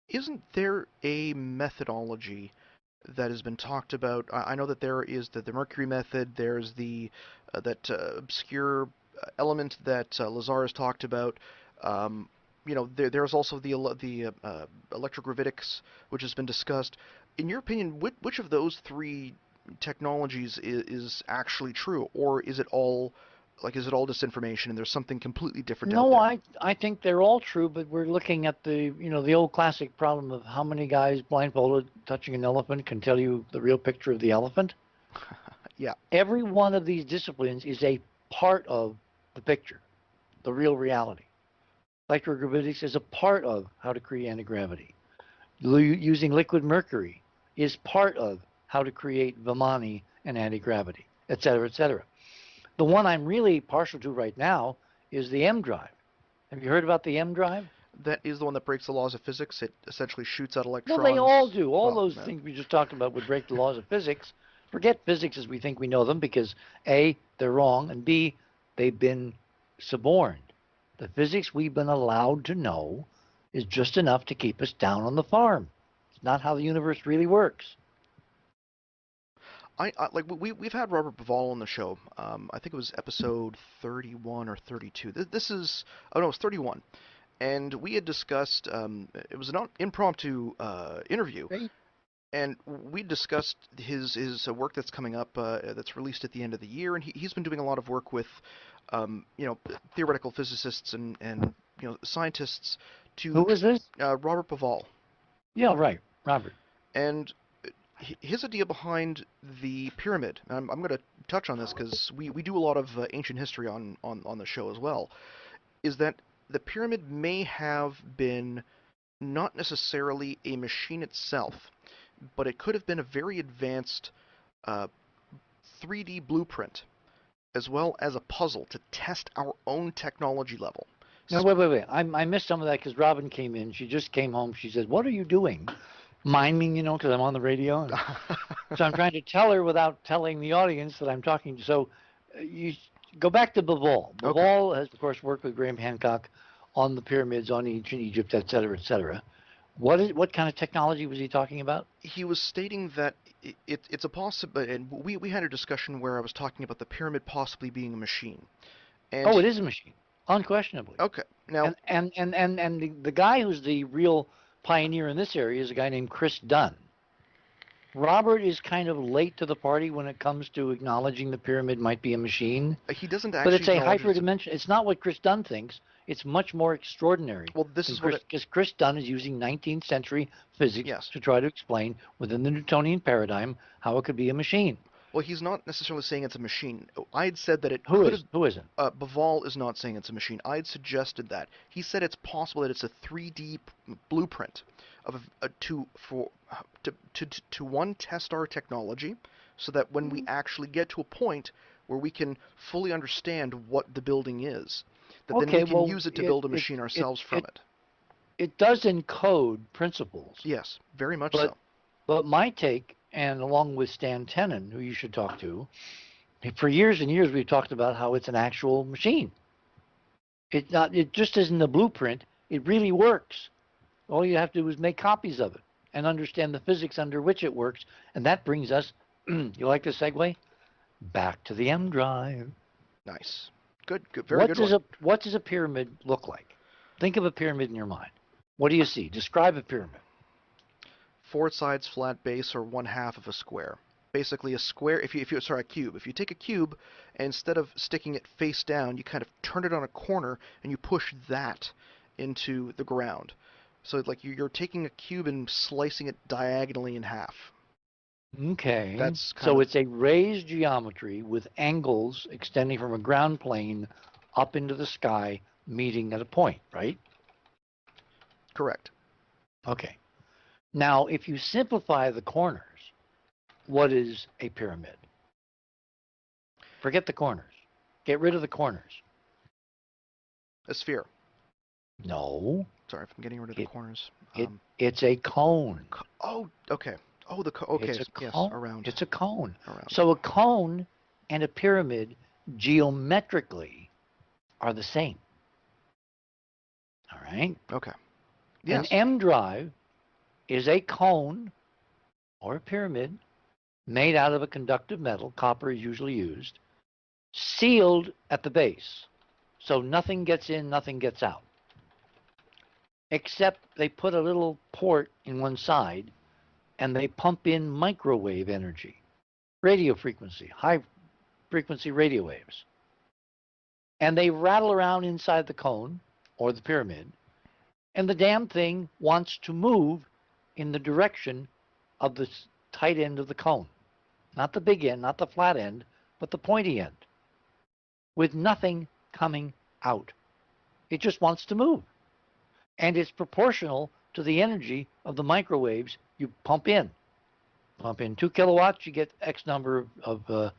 Speaker 1: Isn't there a methodology that has been talked about? I know that there is the Mercury method. There's the that obscure element that Lazar has talked about. Um, there's also the electrogravitics, which has been discussed. In your opinion, which of those three technologies is actually true, or is it all disinformation and there's something completely different out
Speaker 2: No,
Speaker 1: there?
Speaker 2: I think they're all true, but we're looking at the old classic problem of how many guys blindfolded touching an elephant can tell you the real picture of the elephant.
Speaker 1: Yeah.
Speaker 2: Every one of these disciplines is a part of the picture, the real reality. Electrogravitics is a part of how to create anti-gravity. Using liquid mercury is part of how to create Vimani and anti-gravity, et cetera, et cetera. The one I'm really partial to right now is the M drive. Have you heard about the M drive?
Speaker 1: That is the one that breaks the laws of physics. It essentially shoots out electrons.
Speaker 2: Well, they all do. All
Speaker 1: Well,
Speaker 2: those things we just talked about would break the laws of physics. Forget physics as we think we know them because A, they're wrong, and B, they've been suborned. The physics we've been allowed to know is just enough to keep us down on the farm. It's not how the universe really works.
Speaker 1: We've had Robert Bivol on the show. I think it was episode 31 or 32. This is, oh no, it was 31. And we had discussed, it was an impromptu interview,
Speaker 2: Right.
Speaker 1: and we discussed his work that's coming up, that's released at the end of the year, and he's been doing a lot of work with, theoretical physicists and scientists to.
Speaker 2: Who was this?
Speaker 1: Robert Bivol.
Speaker 2: Yeah, right, Robert.
Speaker 1: And his idea behind the pyramid, and I'm going to touch on this because we do a lot of ancient history on the show as well, is that the pyramid may have been not necessarily a machine itself, but it could have been a very advanced 3D blueprint, as well as a puzzle to test our own technology level.
Speaker 2: No, wait. I missed some of that because Robin came in. She just came home. She said, "What are you doing?" Miming, because I'm on the radio. So I'm trying to tell her without telling the audience that I'm talking to. So you go back to Bivol. Bivol has, of course, worked with Graham Hancock on the pyramids, on ancient Egypt, et cetera, et cetera. What kind of technology was he talking about?
Speaker 1: He was stating that it's a possibility, and we had a discussion where I was talking about the pyramid possibly being a machine. And
Speaker 2: it is a machine, unquestionably.
Speaker 1: Okay, now
Speaker 2: and the guy who's the real pioneer in this area is a guy named Chris Dunn. Robert is kind of late to the party when it comes to acknowledging the pyramid might be a machine.
Speaker 1: He doesn't actually.
Speaker 2: But it's a hyperdimension. It's not what Chris Dunn thinks. It's much more extraordinary.
Speaker 1: Well, this is
Speaker 2: because Chris Dunn is using 19th century physics
Speaker 1: Yes.
Speaker 2: to try to explain within the Newtonian paradigm how it could be a machine.
Speaker 1: Well, he's not necessarily saying it's a machine. I had said that it
Speaker 2: Who
Speaker 1: could
Speaker 2: is? Who isn't?
Speaker 1: Bivol is not saying it's a machine. I had suggested that. He said it's possible that it's a 3D blueprint of to test our technology, so that when we actually get to a point where we can fully understand what the building is, that then we can use it to build a machine ourselves from it.
Speaker 2: It does encode principles.
Speaker 1: Yes, very much so.
Speaker 2: But my take, and along with Stan Tenen, who you should talk to, for years and years we've talked about how it's an actual machine. It just isn't a blueprint. It really works. All you have to do is make copies of it and understand the physics under which it works. And that brings us, you like the segue? Back to the M drive.
Speaker 1: Nice. Good. Very good.
Speaker 2: What does a pyramid look like? Think of a pyramid in your mind. What do you see? Describe a pyramid.
Speaker 1: 4 sides, flat base, or 1/2 of a square. Basically a square, a cube. If you take a cube, and instead of sticking it face down, you kind of turn it on a corner, and you push that into the ground. So like you're taking a cube and slicing it diagonally in half.
Speaker 2: Okay. It's a raised geometry with angles extending from a ground plane up into the sky, meeting at a point, right?
Speaker 1: Correct.
Speaker 2: Okay. Now, if you simplify the corners, what is a pyramid? Forget the corners. Get rid of the corners.
Speaker 1: A sphere.
Speaker 2: No.
Speaker 1: Sorry if I'm getting rid of the corners.
Speaker 2: It's a cone.
Speaker 1: Oh, okay. Oh, okay.
Speaker 2: It's a
Speaker 1: yes,
Speaker 2: cone.
Speaker 1: Around.
Speaker 2: It's a cone.
Speaker 1: Around.
Speaker 2: So a cone and a pyramid geometrically are the same. All right?
Speaker 1: Okay. Yes.
Speaker 2: An M drive is a cone or a pyramid made out of a conductive metal, copper is usually used, sealed at the base. So nothing gets in, nothing gets out. Except they put a little port in one side and they pump in microwave energy, radio frequency, high frequency radio waves. And they rattle around inside the cone or the pyramid, and the damn thing wants to move in the direction of the tight end of the cone. Not the big end, not the flat end, but the pointy end, with nothing coming out. It just wants to move. And it's proportional to the energy of the microwaves you pump in. Pump in 2 kilowatts, you get X number of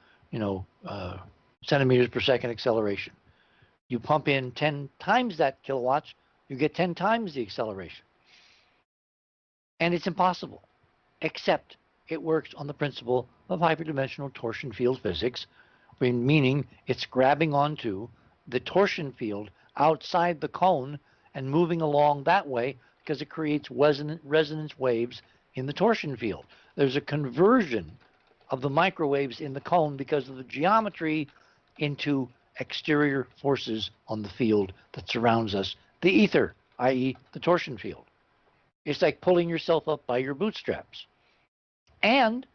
Speaker 2: centimeters per second acceleration. You pump in 10 times that kilowatts, you get 10 times the acceleration. And it's impossible, except it works on the principle of hyperdimensional torsion field physics, meaning it's grabbing onto the torsion field outside the cone and moving along that way because it creates resonance waves in the torsion field. There's a conversion of the microwaves in the cone because of the geometry into exterior forces on the field that surrounds us, the ether, i.e. the torsion field. It's like pulling yourself up by your bootstraps. And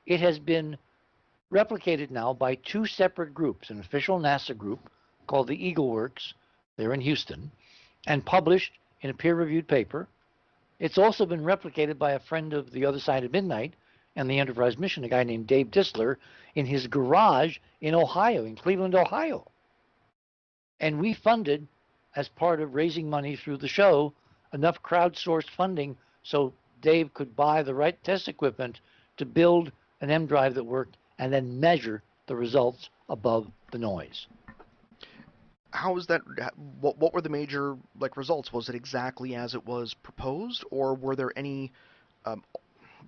Speaker 2: it has been replicated now by 2 separate groups, an official NASA group called the Eagle Works, they're in Houston, and published in a peer-reviewed paper. It's also been replicated by a friend of the other side of midnight and the Enterprise mission, a guy named Dave Disler, in his garage in Ohio, in Cleveland, Ohio. And we funded, as part of raising money through the show, enough crowdsourced funding so Dave could buy the right test equipment to build an M drive that worked and then measure the results above the noise.
Speaker 1: How is that? What were the major results? Was it exactly as it was proposed, or were there any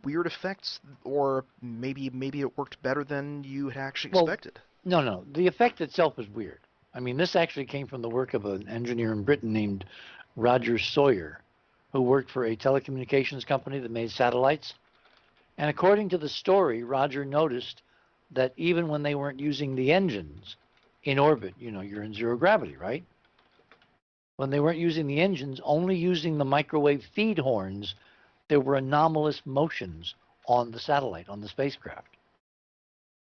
Speaker 1: weird effects, or maybe it worked better than you had actually expected?
Speaker 2: No. The effect itself was weird. I mean, this actually came from the work of an engineer in Britain named Roger Sawyer, who worked for a telecommunications company that made satellites. And according to the story, Roger noticed that even when they weren't using the engines in orbit, you're in zero gravity, right? When they weren't using the engines, only using the microwave feed horns, there were anomalous motions on the satellite, on the spacecraft.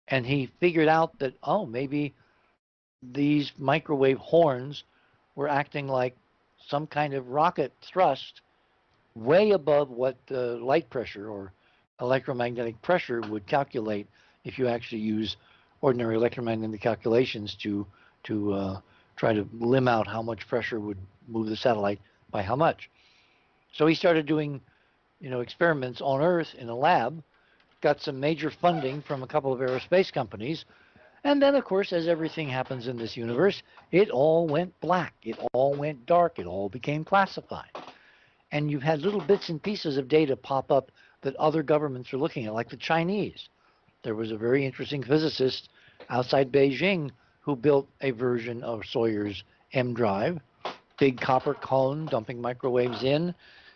Speaker 2: And he figured out that, maybe these microwave horns were acting like some kind of rocket thrust way above what the light pressure or electromagnetic pressure would calculate if you actually use ordinary electromagnetic calculations to try to limit out how much pressure would move the satellite by how much. So he started doing, experiments on Earth in a lab, got some major funding from a couple of aerospace companies, and then, of course, as everything happens in this universe, it all went black, it all went dark, it all became classified. And you've had little bits and pieces of data pop up that other governments are looking at, like the Chinese. There was a very interesting physicist outside Beijing who built a version of Sawyer's M drive, big copper cone dumping microwaves in,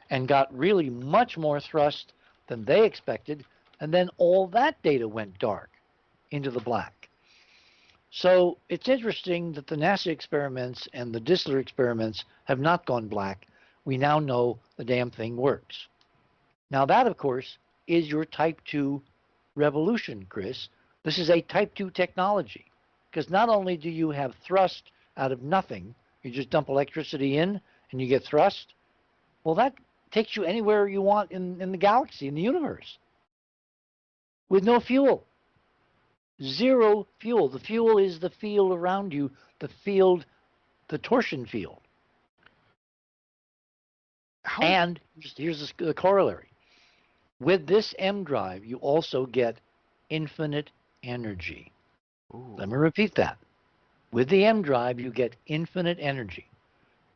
Speaker 2: and got really much more thrust than they expected, and then all that data went dark into the black. So it's interesting that the NASA experiments and the Disler experiments have not gone black. We now know the damn thing works. Now that, of course, is your Type 2 revolution, Chris. This is a Type 2 technology, because not only do you have thrust out of nothing, you just dump electricity in and you get thrust. Well, that takes you anywhere you want in the galaxy, in the universe, with no fuel. Zero fuel. The fuel is the field around you, the field, the torsion field. And here's the corollary. With this M drive, you also get infinite energy. Ooh. Let me repeat that. With the M drive, you get infinite energy.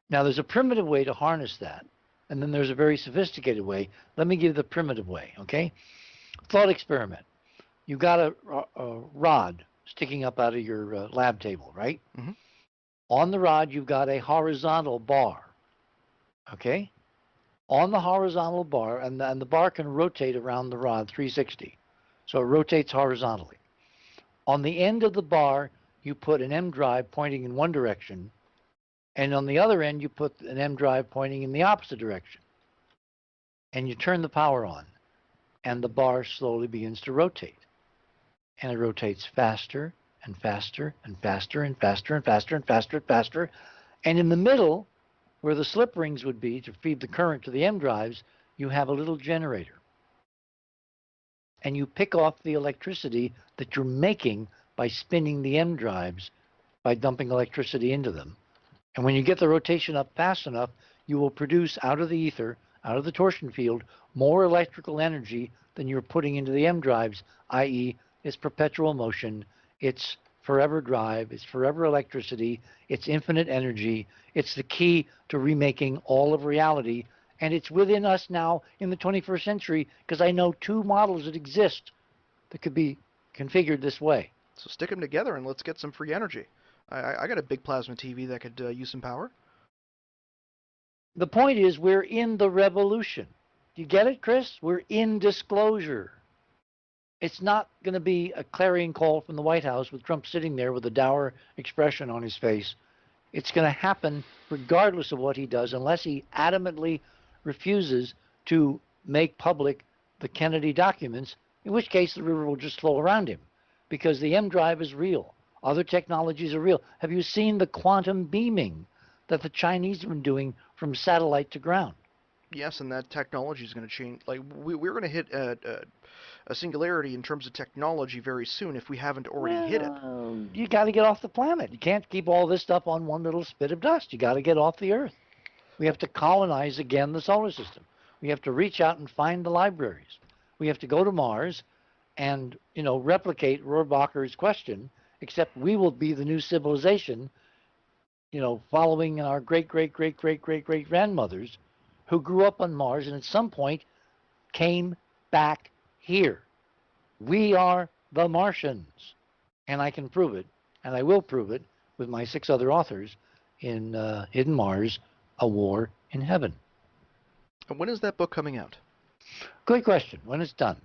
Speaker 2: Now, there's a primitive way to harness that, and then there's a very sophisticated way. Let me give the primitive way, okay? Thought experiment. You've got a rod sticking up out of your lab table, right? Mm-hmm. On the rod, you've got a horizontal bar, okay? On the horizontal bar, and the bar can rotate around the rod 360. So it rotates horizontally. On the end of the bar, you put an M drive pointing in one direction, and on the other end, you put an M drive pointing in the opposite direction. And you turn the power on, and the bar slowly begins to rotate. And it rotates faster and faster and faster and faster and faster and faster and faster. And in the middle, where the slip rings would be to feed the current to the M drives, you have a little generator. And you pick off the electricity that you're making by spinning the M drives by dumping electricity into them. And when you get the rotation up fast enough, you will produce out of the ether, out of the torsion field, more electrical energy than you're putting into the M drives, i.e., it's perpetual motion, it's forever drive, it's forever electricity, it's infinite energy, it's the key to remaking all of reality, and it's within us now in the 21st century because I know 2 models that exist that could be configured this way.
Speaker 1: So stick them together and let's get some free energy. I got a big plasma TV that could use some power.
Speaker 2: The point is, we're in the revolution. Do you get it, Chris? We're in disclosure. It's not going to be a clarion call from the White House with Trump sitting there with a dour expression on his face. It's going to happen regardless of what he does, unless he adamantly refuses to make public the Kennedy documents, in which case the river will just flow around him, because the M drive is real. Other technologies are real. Have you seen the quantum beaming that the Chinese have been doing from satellite to ground?
Speaker 1: Yes, and that technology is going to change. Like we're going to hit a singularity in terms of technology very soon if we haven't already hit it.
Speaker 2: You got to get off the planet. You can't keep all this stuff on one little spit of dust. You got to get off the Earth. We have to colonize again the solar system. We have to reach out and find the libraries. We have to go to Mars and, replicate Rohrbacher's question, except we will be the new civilization, following our great-great-great-great-great-great-grandmothers who grew up on Mars and at some point came back here. We are the Martians. And I can prove it, and I will prove it with my 6 other authors in Hidden Mars, A War in Heaven.
Speaker 1: And when is that book coming out?
Speaker 2: Good question. When it's done.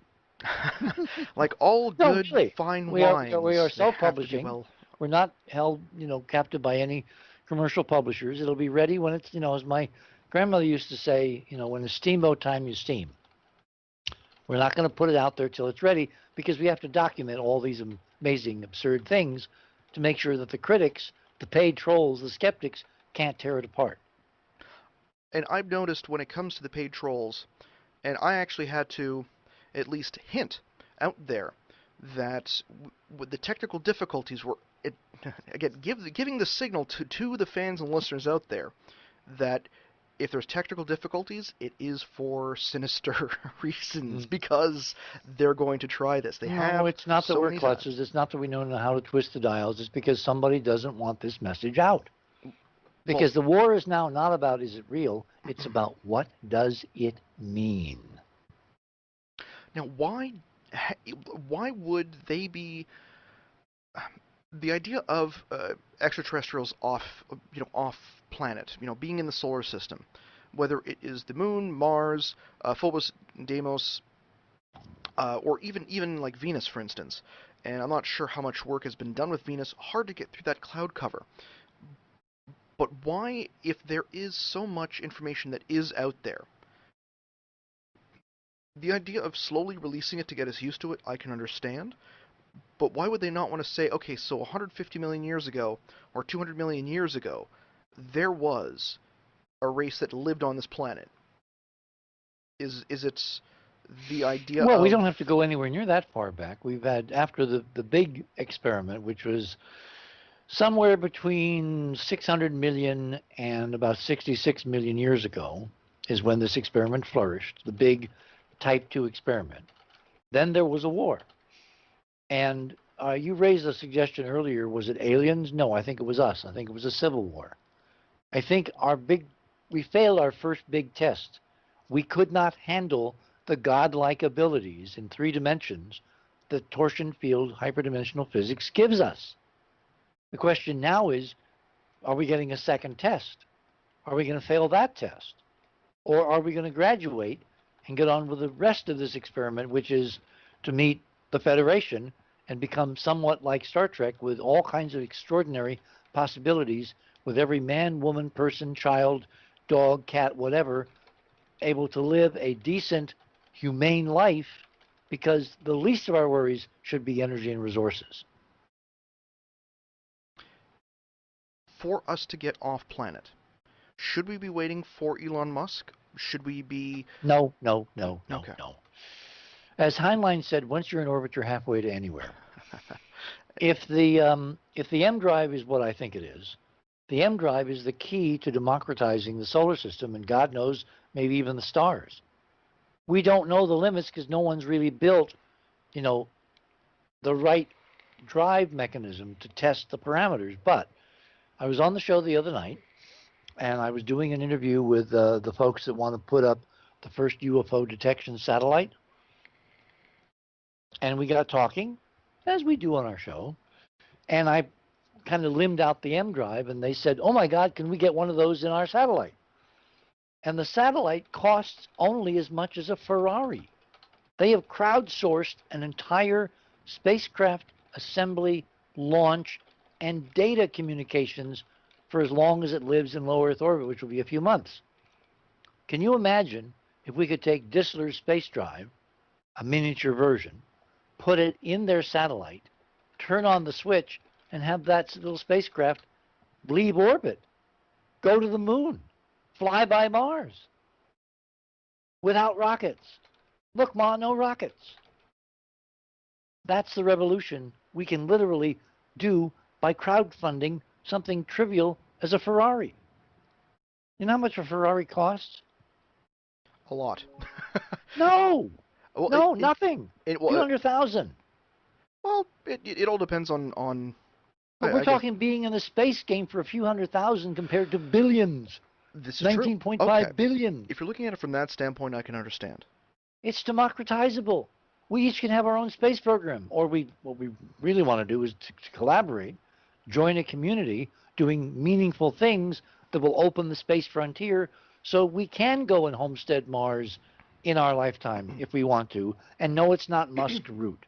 Speaker 1: Like all good, fine wines.
Speaker 2: We are self-publishing. We're not held, captive by any commercial publishers. It'll be ready when it's, as my grandmother used to say, when it's steamboat time, you steam. We're not going to put it out there till it's ready because we have to document all these amazing, absurd things to make sure that the critics, the paid trolls, the skeptics can't tear it apart.
Speaker 1: And I've noticed when it comes to the paid trolls, and I actually had to at least hint out there that the technical difficulties were, again, giving the signal to the fans and listeners out there that if there's technical difficulties, it is for sinister reasons, because they're going to try this.
Speaker 2: No, it's not that we're klutzus. It's not that we don't know how to twist the dials. It's because somebody doesn't want this message out. Because the war is now not about is it real, it's about what does it mean.
Speaker 1: Now, why would they be the idea of extraterrestrials off planet, being in the solar system, whether it is the moon, Mars, Phobos, Deimos, or even like Venus, for instance. And I'm not sure how much work has been done with Venus. Hard to get through that cloud cover. But why, if there is so much information that is out there, the idea of slowly releasing it to get us used to it, I can understand. But why would they not want to say, okay, so 150 million years ago, or 200 million years ago, there was a race that lived on this planet? Is it the idea
Speaker 2: Well, we don't have to go anywhere near that far back. We've had, after the big experiment, which was somewhere between 600 million and about 66 million years ago, is when this experiment flourished, the big Type 2 experiment. Then there was a war. And you raised a suggestion earlier, was it aliens? No, I think it was us. I think it was a civil war. I think we failed our first big test. We could not handle the godlike abilities in 3 dimensions that torsion field hyperdimensional physics gives us. The question now is, are we getting a second test? Are we going to fail that test? Or are we going to graduate and get on with the rest of this experiment, which is to meet the Federation and become somewhat like Star Trek with all kinds of extraordinary possibilities, with every man, woman, person, child, dog, cat, whatever, able to live a decent, humane life, because the least of our worries should be energy and resources.
Speaker 1: For us to get off planet, should we be waiting for Elon Musk? Should we be...
Speaker 2: No. As Heinlein said, once you're in orbit, you're halfway to anywhere. If the M drive is what I think it is, the M drive is the key to democratizing the solar system, and God knows, maybe even the stars. We don't know the limits because no one's really built, you know, the right drive mechanism to test the parameters. But I was on the show the other night, and I was doing an interview with the folks that want to put up the first UFO detection satellite, and we got talking, as we do on our show, and I kind of limbed out the M drive, and they said, "Oh my God, can we get one of those in our satellite?" And the satellite costs only as much as a Ferrari. They have crowdsourced an entire spacecraft assembly, launch, and data communications for as long as it lives in low Earth orbit, which will be a few months. Can you imagine if we could take Dissler's space drive, a miniature version, put it in their satellite, turn on the switch, and have that little spacecraft leave orbit, go to the moon, fly by Mars without rockets? Look, Ma, no rockets. That's the revolution we can literally do by crowdfunding something trivial as a Ferrari. You know how much a Ferrari costs?
Speaker 1: A lot.
Speaker 2: No,
Speaker 1: Well,
Speaker 2: no, nothing.
Speaker 1: well,
Speaker 2: 200,000.
Speaker 1: Well, it all depends on.
Speaker 2: But we're
Speaker 1: I guess
Speaker 2: talking being in a space game for a few 100,000 compared to billions.
Speaker 1: this is true.
Speaker 2: 19.5 billion.
Speaker 1: If you're looking at it from that standpoint, I can understand.
Speaker 2: It's democratizable. We each can have our own space program, or what we really want to do is to collaborate, join a community doing meaningful things that will open the space frontier, so we can go and homestead Mars in our lifetime if we want to. And no, it's not Musk's route.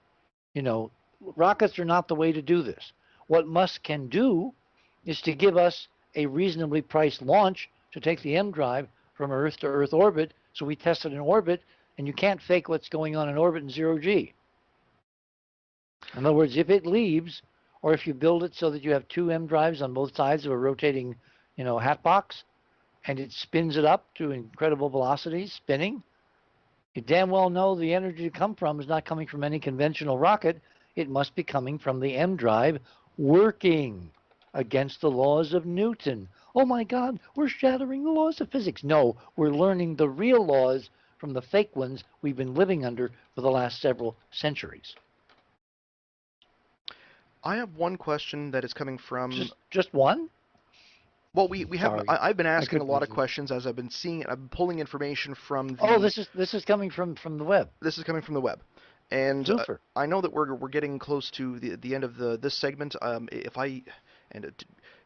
Speaker 2: You know, rockets are not the way to do this. What Musk can do is to give us a reasonably priced launch to take the M drive from Earth to Earth orbit, so we test it in orbit, and you can't fake what's going on in orbit in 0G. In other words, if it leaves, or if you build it so that you have two M drives on both sides of a rotating, hat box, and it spins it up to incredible velocities, spinning, you damn well know the energy to come from is not coming from any conventional rocket. It must be coming from the M drive working against the laws of Newton. Oh my God, we're shattering the laws of physics. No, we're learning the real laws from the fake ones we've been living under for the last several centuries.
Speaker 1: I have one question that is coming from.
Speaker 2: Just one?
Speaker 1: Well, we have.
Speaker 2: Sorry.
Speaker 1: I've been asking a lot of questions as I've been seeing. I've been pulling information from the.
Speaker 2: Oh, this is coming from the web.
Speaker 1: This is coming from the web, and
Speaker 2: Super.
Speaker 1: I know that we're getting close to the end of this segment. If I and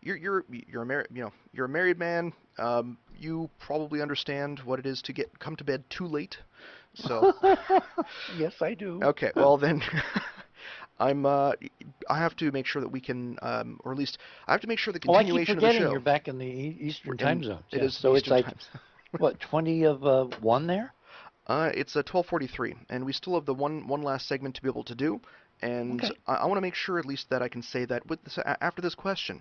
Speaker 1: you're a married man. You probably understand what it is to come to bed too late. So.
Speaker 2: Yes, I do.
Speaker 1: Okay, well then. I have to make sure that we can, or at least I have to make sure the continuation of the show.
Speaker 2: I keep forgetting you're back in the Eastern time zone.
Speaker 1: It is
Speaker 2: so
Speaker 1: Eastern
Speaker 2: it's like what 20 of 1 there?
Speaker 1: It's a 12:43, and we still have the one last segment to be able to do, and
Speaker 2: okay.
Speaker 1: I want to make sure at least that I can say that with this, after this question,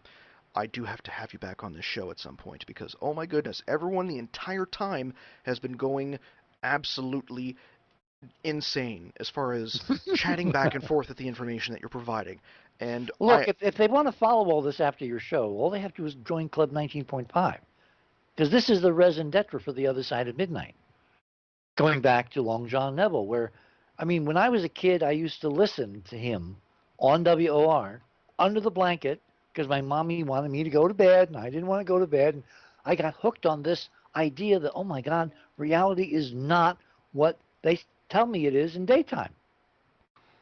Speaker 1: I do have to have you back on this show at some point because oh my goodness, everyone the entire time has been going absolutely insane as far as chatting back and forth with the information that you're providing. And
Speaker 2: look, if they want to follow all this after your show, all they have to do is join Club 19.5, because this is the raison d'etre for the other side of midnight. Going back to Long John Neville, where, I mean, when I was a kid, I used to listen to him on WOR under the blanket because my mommy wanted me to go to bed, and I didn't want to go to bed. And I got hooked on this idea that, oh my God, reality is not what they tell me it is in daytime.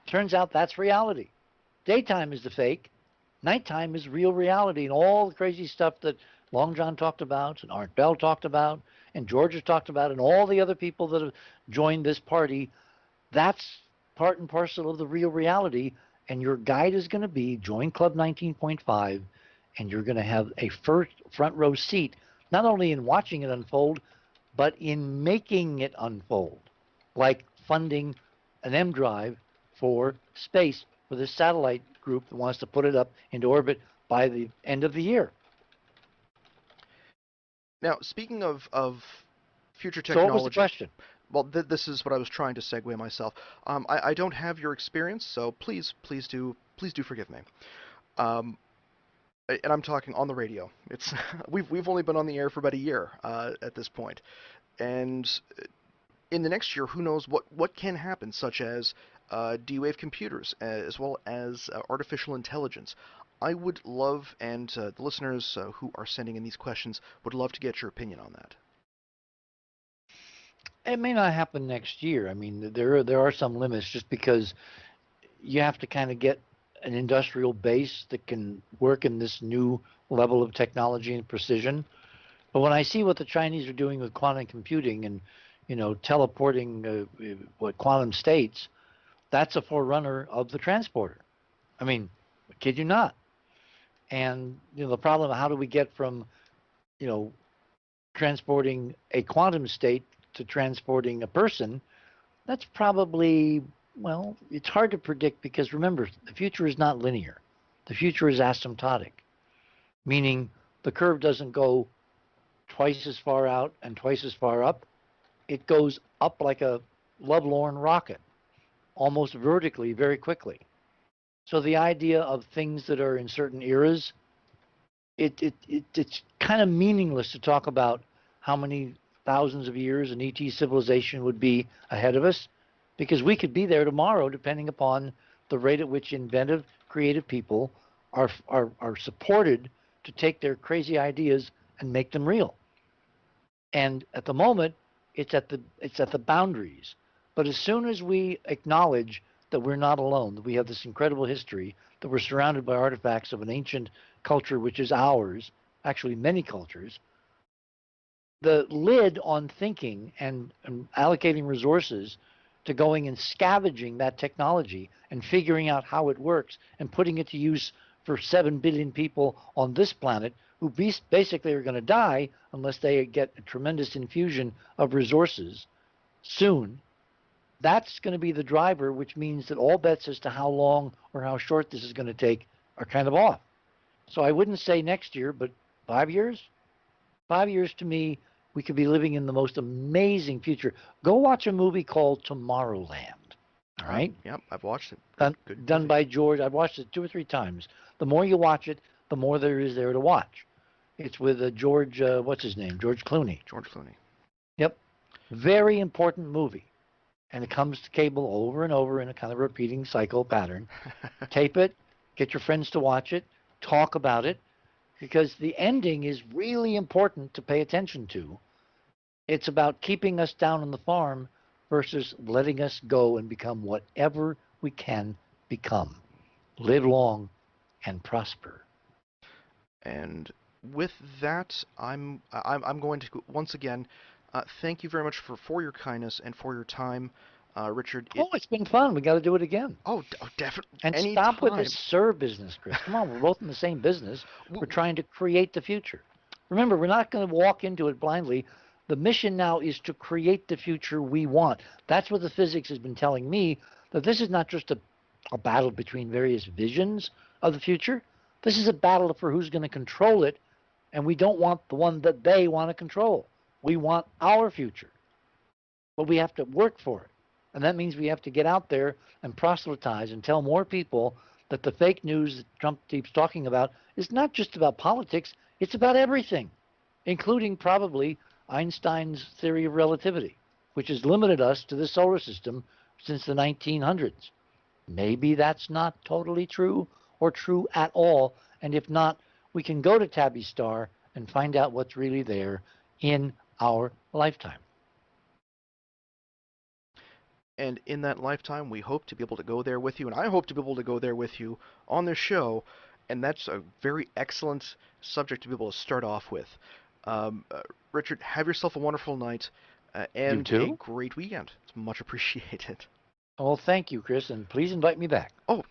Speaker 2: Turns out that's reality. Daytime is the fake. Nighttime is real reality, and all the crazy stuff that Long John talked about, and Art Bell talked about, and George has talked about, and all the other people that have joined this party, that's part and parcel of the real reality. And your guide is going to be join Club 19.5, and you're going to have a front row seat, not only in watching it unfold, but in making it unfold, like funding an M drive for space for this satellite group that wants to put it up into orbit by the end of the year.
Speaker 1: Now, speaking of future technology.
Speaker 2: So what was the question?
Speaker 1: Well, this is what I was trying to segue myself. I don't have your experience, so please do forgive me. Um, and I'm talking on the radio. It's we've only been on the air for about a year at this point, and in the next year, who knows what can happen, such as D-Wave computers, as well as artificial intelligence. I would love, and the listeners who are sending in these questions would love to get your opinion on that.
Speaker 2: It may not happen next year. I mean, there are some limits just because you have to kind of get an industrial base that can work in this new level of technology and precision. But when I see what the Chinese are doing with quantum computing and, teleporting what quantum states, that's a forerunner of the transporter. I mean, I kid you not. And the problem, how do we get from you know transporting a quantum state to transporting a person? That's probably, well, it's hard to predict because remember, the future is not linear. The future is asymptotic, meaning the curve doesn't go twice as far out and twice as far up. It goes up like a lovelorn rocket, almost vertically, very quickly. So the idea of things that are in certain eras, it's kind of meaningless to talk about how many thousands of years an ET civilization would be ahead of us, because we could be there tomorrow, depending upon the rate at which inventive, creative people are supported to take their crazy ideas and make them real. And at the moment, it's at the boundaries. But as soon as we acknowledge that we're not alone, that we have this incredible history, that we're surrounded by artifacts of an ancient culture which is ours, actually many cultures, the lid on thinking and allocating resources to going and scavenging that technology and figuring out how it works and putting it to use for 7 billion people on this planet who basically are going to die unless they get a tremendous infusion of resources soon. That's going to be the driver, which means that all bets as to how long or how short this is going to take are kind of off. So I wouldn't say next year, but 5 years? 5 years to me, we could be living in the most amazing future. Go watch a movie called Tomorrowland. All right?
Speaker 1: Yep, I've watched it.
Speaker 2: Done by George. I've watched it 2 or 3 times. The more you watch it, the more there is there to watch. It's with George, what's his name? George Clooney.
Speaker 1: George Clooney.
Speaker 2: Yep. Very important movie. And it comes to cable over and over in a kind of repeating cycle pattern. Tape it, get your friends to watch it, talk about it, because the ending is really important to pay attention to. It's about keeping us down on the farm versus letting us go and become whatever we can become. Live long and prosper.
Speaker 1: And with that, I'm going to once again thank you very much for your kindness and for your time, Richard.
Speaker 2: It's been fun. We got to do it again.
Speaker 1: Definitely.
Speaker 2: And stop with this sir business, Chris. Come on, we're both in the same business. We're trying to create the future. Remember, we're not going to walk into it blindly. The mission now is to create the future we want. That's what the physics has been telling me, that this is not just a battle between various visions of the future. This is a battle for who's going to control it, and we don't want the one that they want to control. We want our future, but we have to work for it. And that means we have to get out there and proselytize and tell more people that the fake news that Trump keeps talking about is not just about politics, it's about everything, including probably Einstein's theory of relativity, which has limited us to the solar system since the 1900s. Maybe that's not totally true or true at all. And if not, we can go to Tabby Star and find out what's really there in our lifetime.
Speaker 1: And in that lifetime, we hope to be able to go there with you, and I hope to be able to go there with you on this show, and that's a very excellent subject to be able to start off with. Richard, have yourself a wonderful night and a great weekend. It's much appreciated.
Speaker 2: Well, thank you, Chris, and please invite me back.
Speaker 1: Oh,